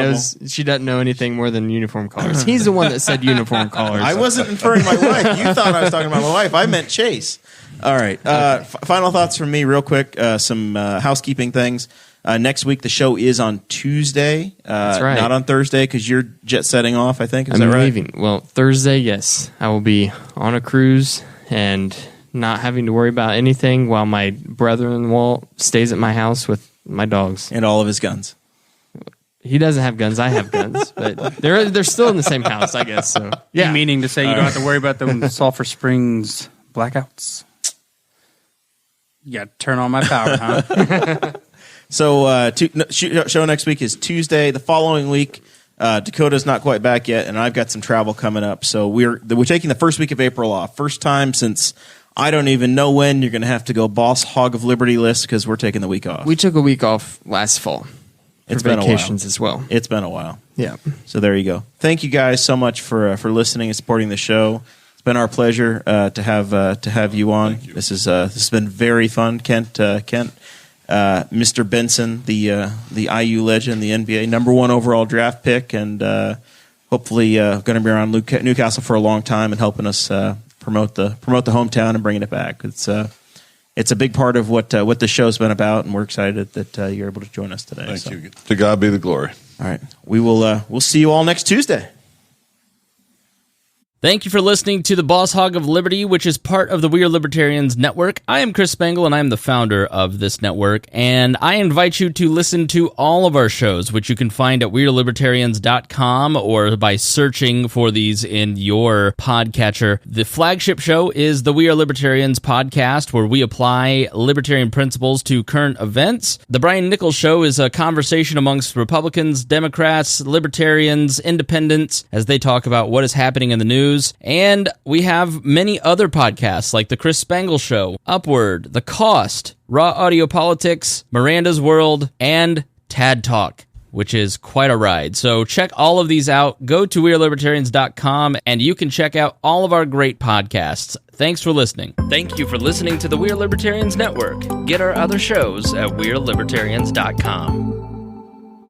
she doesn't know anything more than uniform colors. He's the one that said uniform colors. I wasn't inferring my wife. You thought I was talking about my wife. I meant Chase. All right. Final thoughts from me real quick. Some housekeeping things. Next week, the show is on Tuesday. That's right. Not on Thursday because you're jet setting off, I think. Is I'm that right? leaving. Well, Thursday, yes. I will be on a cruise and not having to worry about anything while my brother-in-law stays at my house with my dogs and all of his guns. He doesn't have guns. I have guns, but they're still in the same house, I guess. So yeah, meaning to say you don't have to worry about them Sulphur Springs blackouts. You got to turn on my power, huh? So show next week is Tuesday. The following week, Dakota's not quite back yet, and I've got some travel coming up. So we're taking the first week of April off. First time since. I don't even know when you're going to have to go Boss Hog of Liberty list because we're taking the week off. We took a week off last fall. It's for been vacations a while. as well. It's been a while. Yeah. So there you go. Thank you guys so much for listening and supporting the show. It's been our pleasure to have you on. You. This has been very fun, Kent. Mr. Benson, the IU legend, the NBA #1 overall draft pick, and hopefully going to be around Newcastle for a long time and helping us. Promote the hometown and bringing it back. It's a big part of what the show's been about, and we're excited that you're able to join us today. Thank you. To God be the glory. All right, we'll see you all next Tuesday. Thank you for listening to the Boss Hog of Liberty, which is part of the We Are Libertarians Network. I am Chris Spangle, and I am the founder of this network, and I invite you to listen to all of our shows, which you can find at WeAreLibertarians.com or by searching for these in your podcatcher. The flagship show is the We Are Libertarians podcast, where we apply libertarian principles to current events. The Brian Nichols Show is a conversation amongst Republicans, Democrats, Libertarians, Independents, as they talk about what is happening in the news. And we have many other podcasts like The Chris Spangle Show, Upward, The Cost, Raw Audio Politics, Miranda's World, and Tad Talk, which is quite a ride. So check all of these out. Go to WeAreLibertarians.com and you can check out all of our great podcasts. Thanks for listening. Thank you for listening to the We Are Libertarians Network. Get our other shows at WeAreLibertarians.com.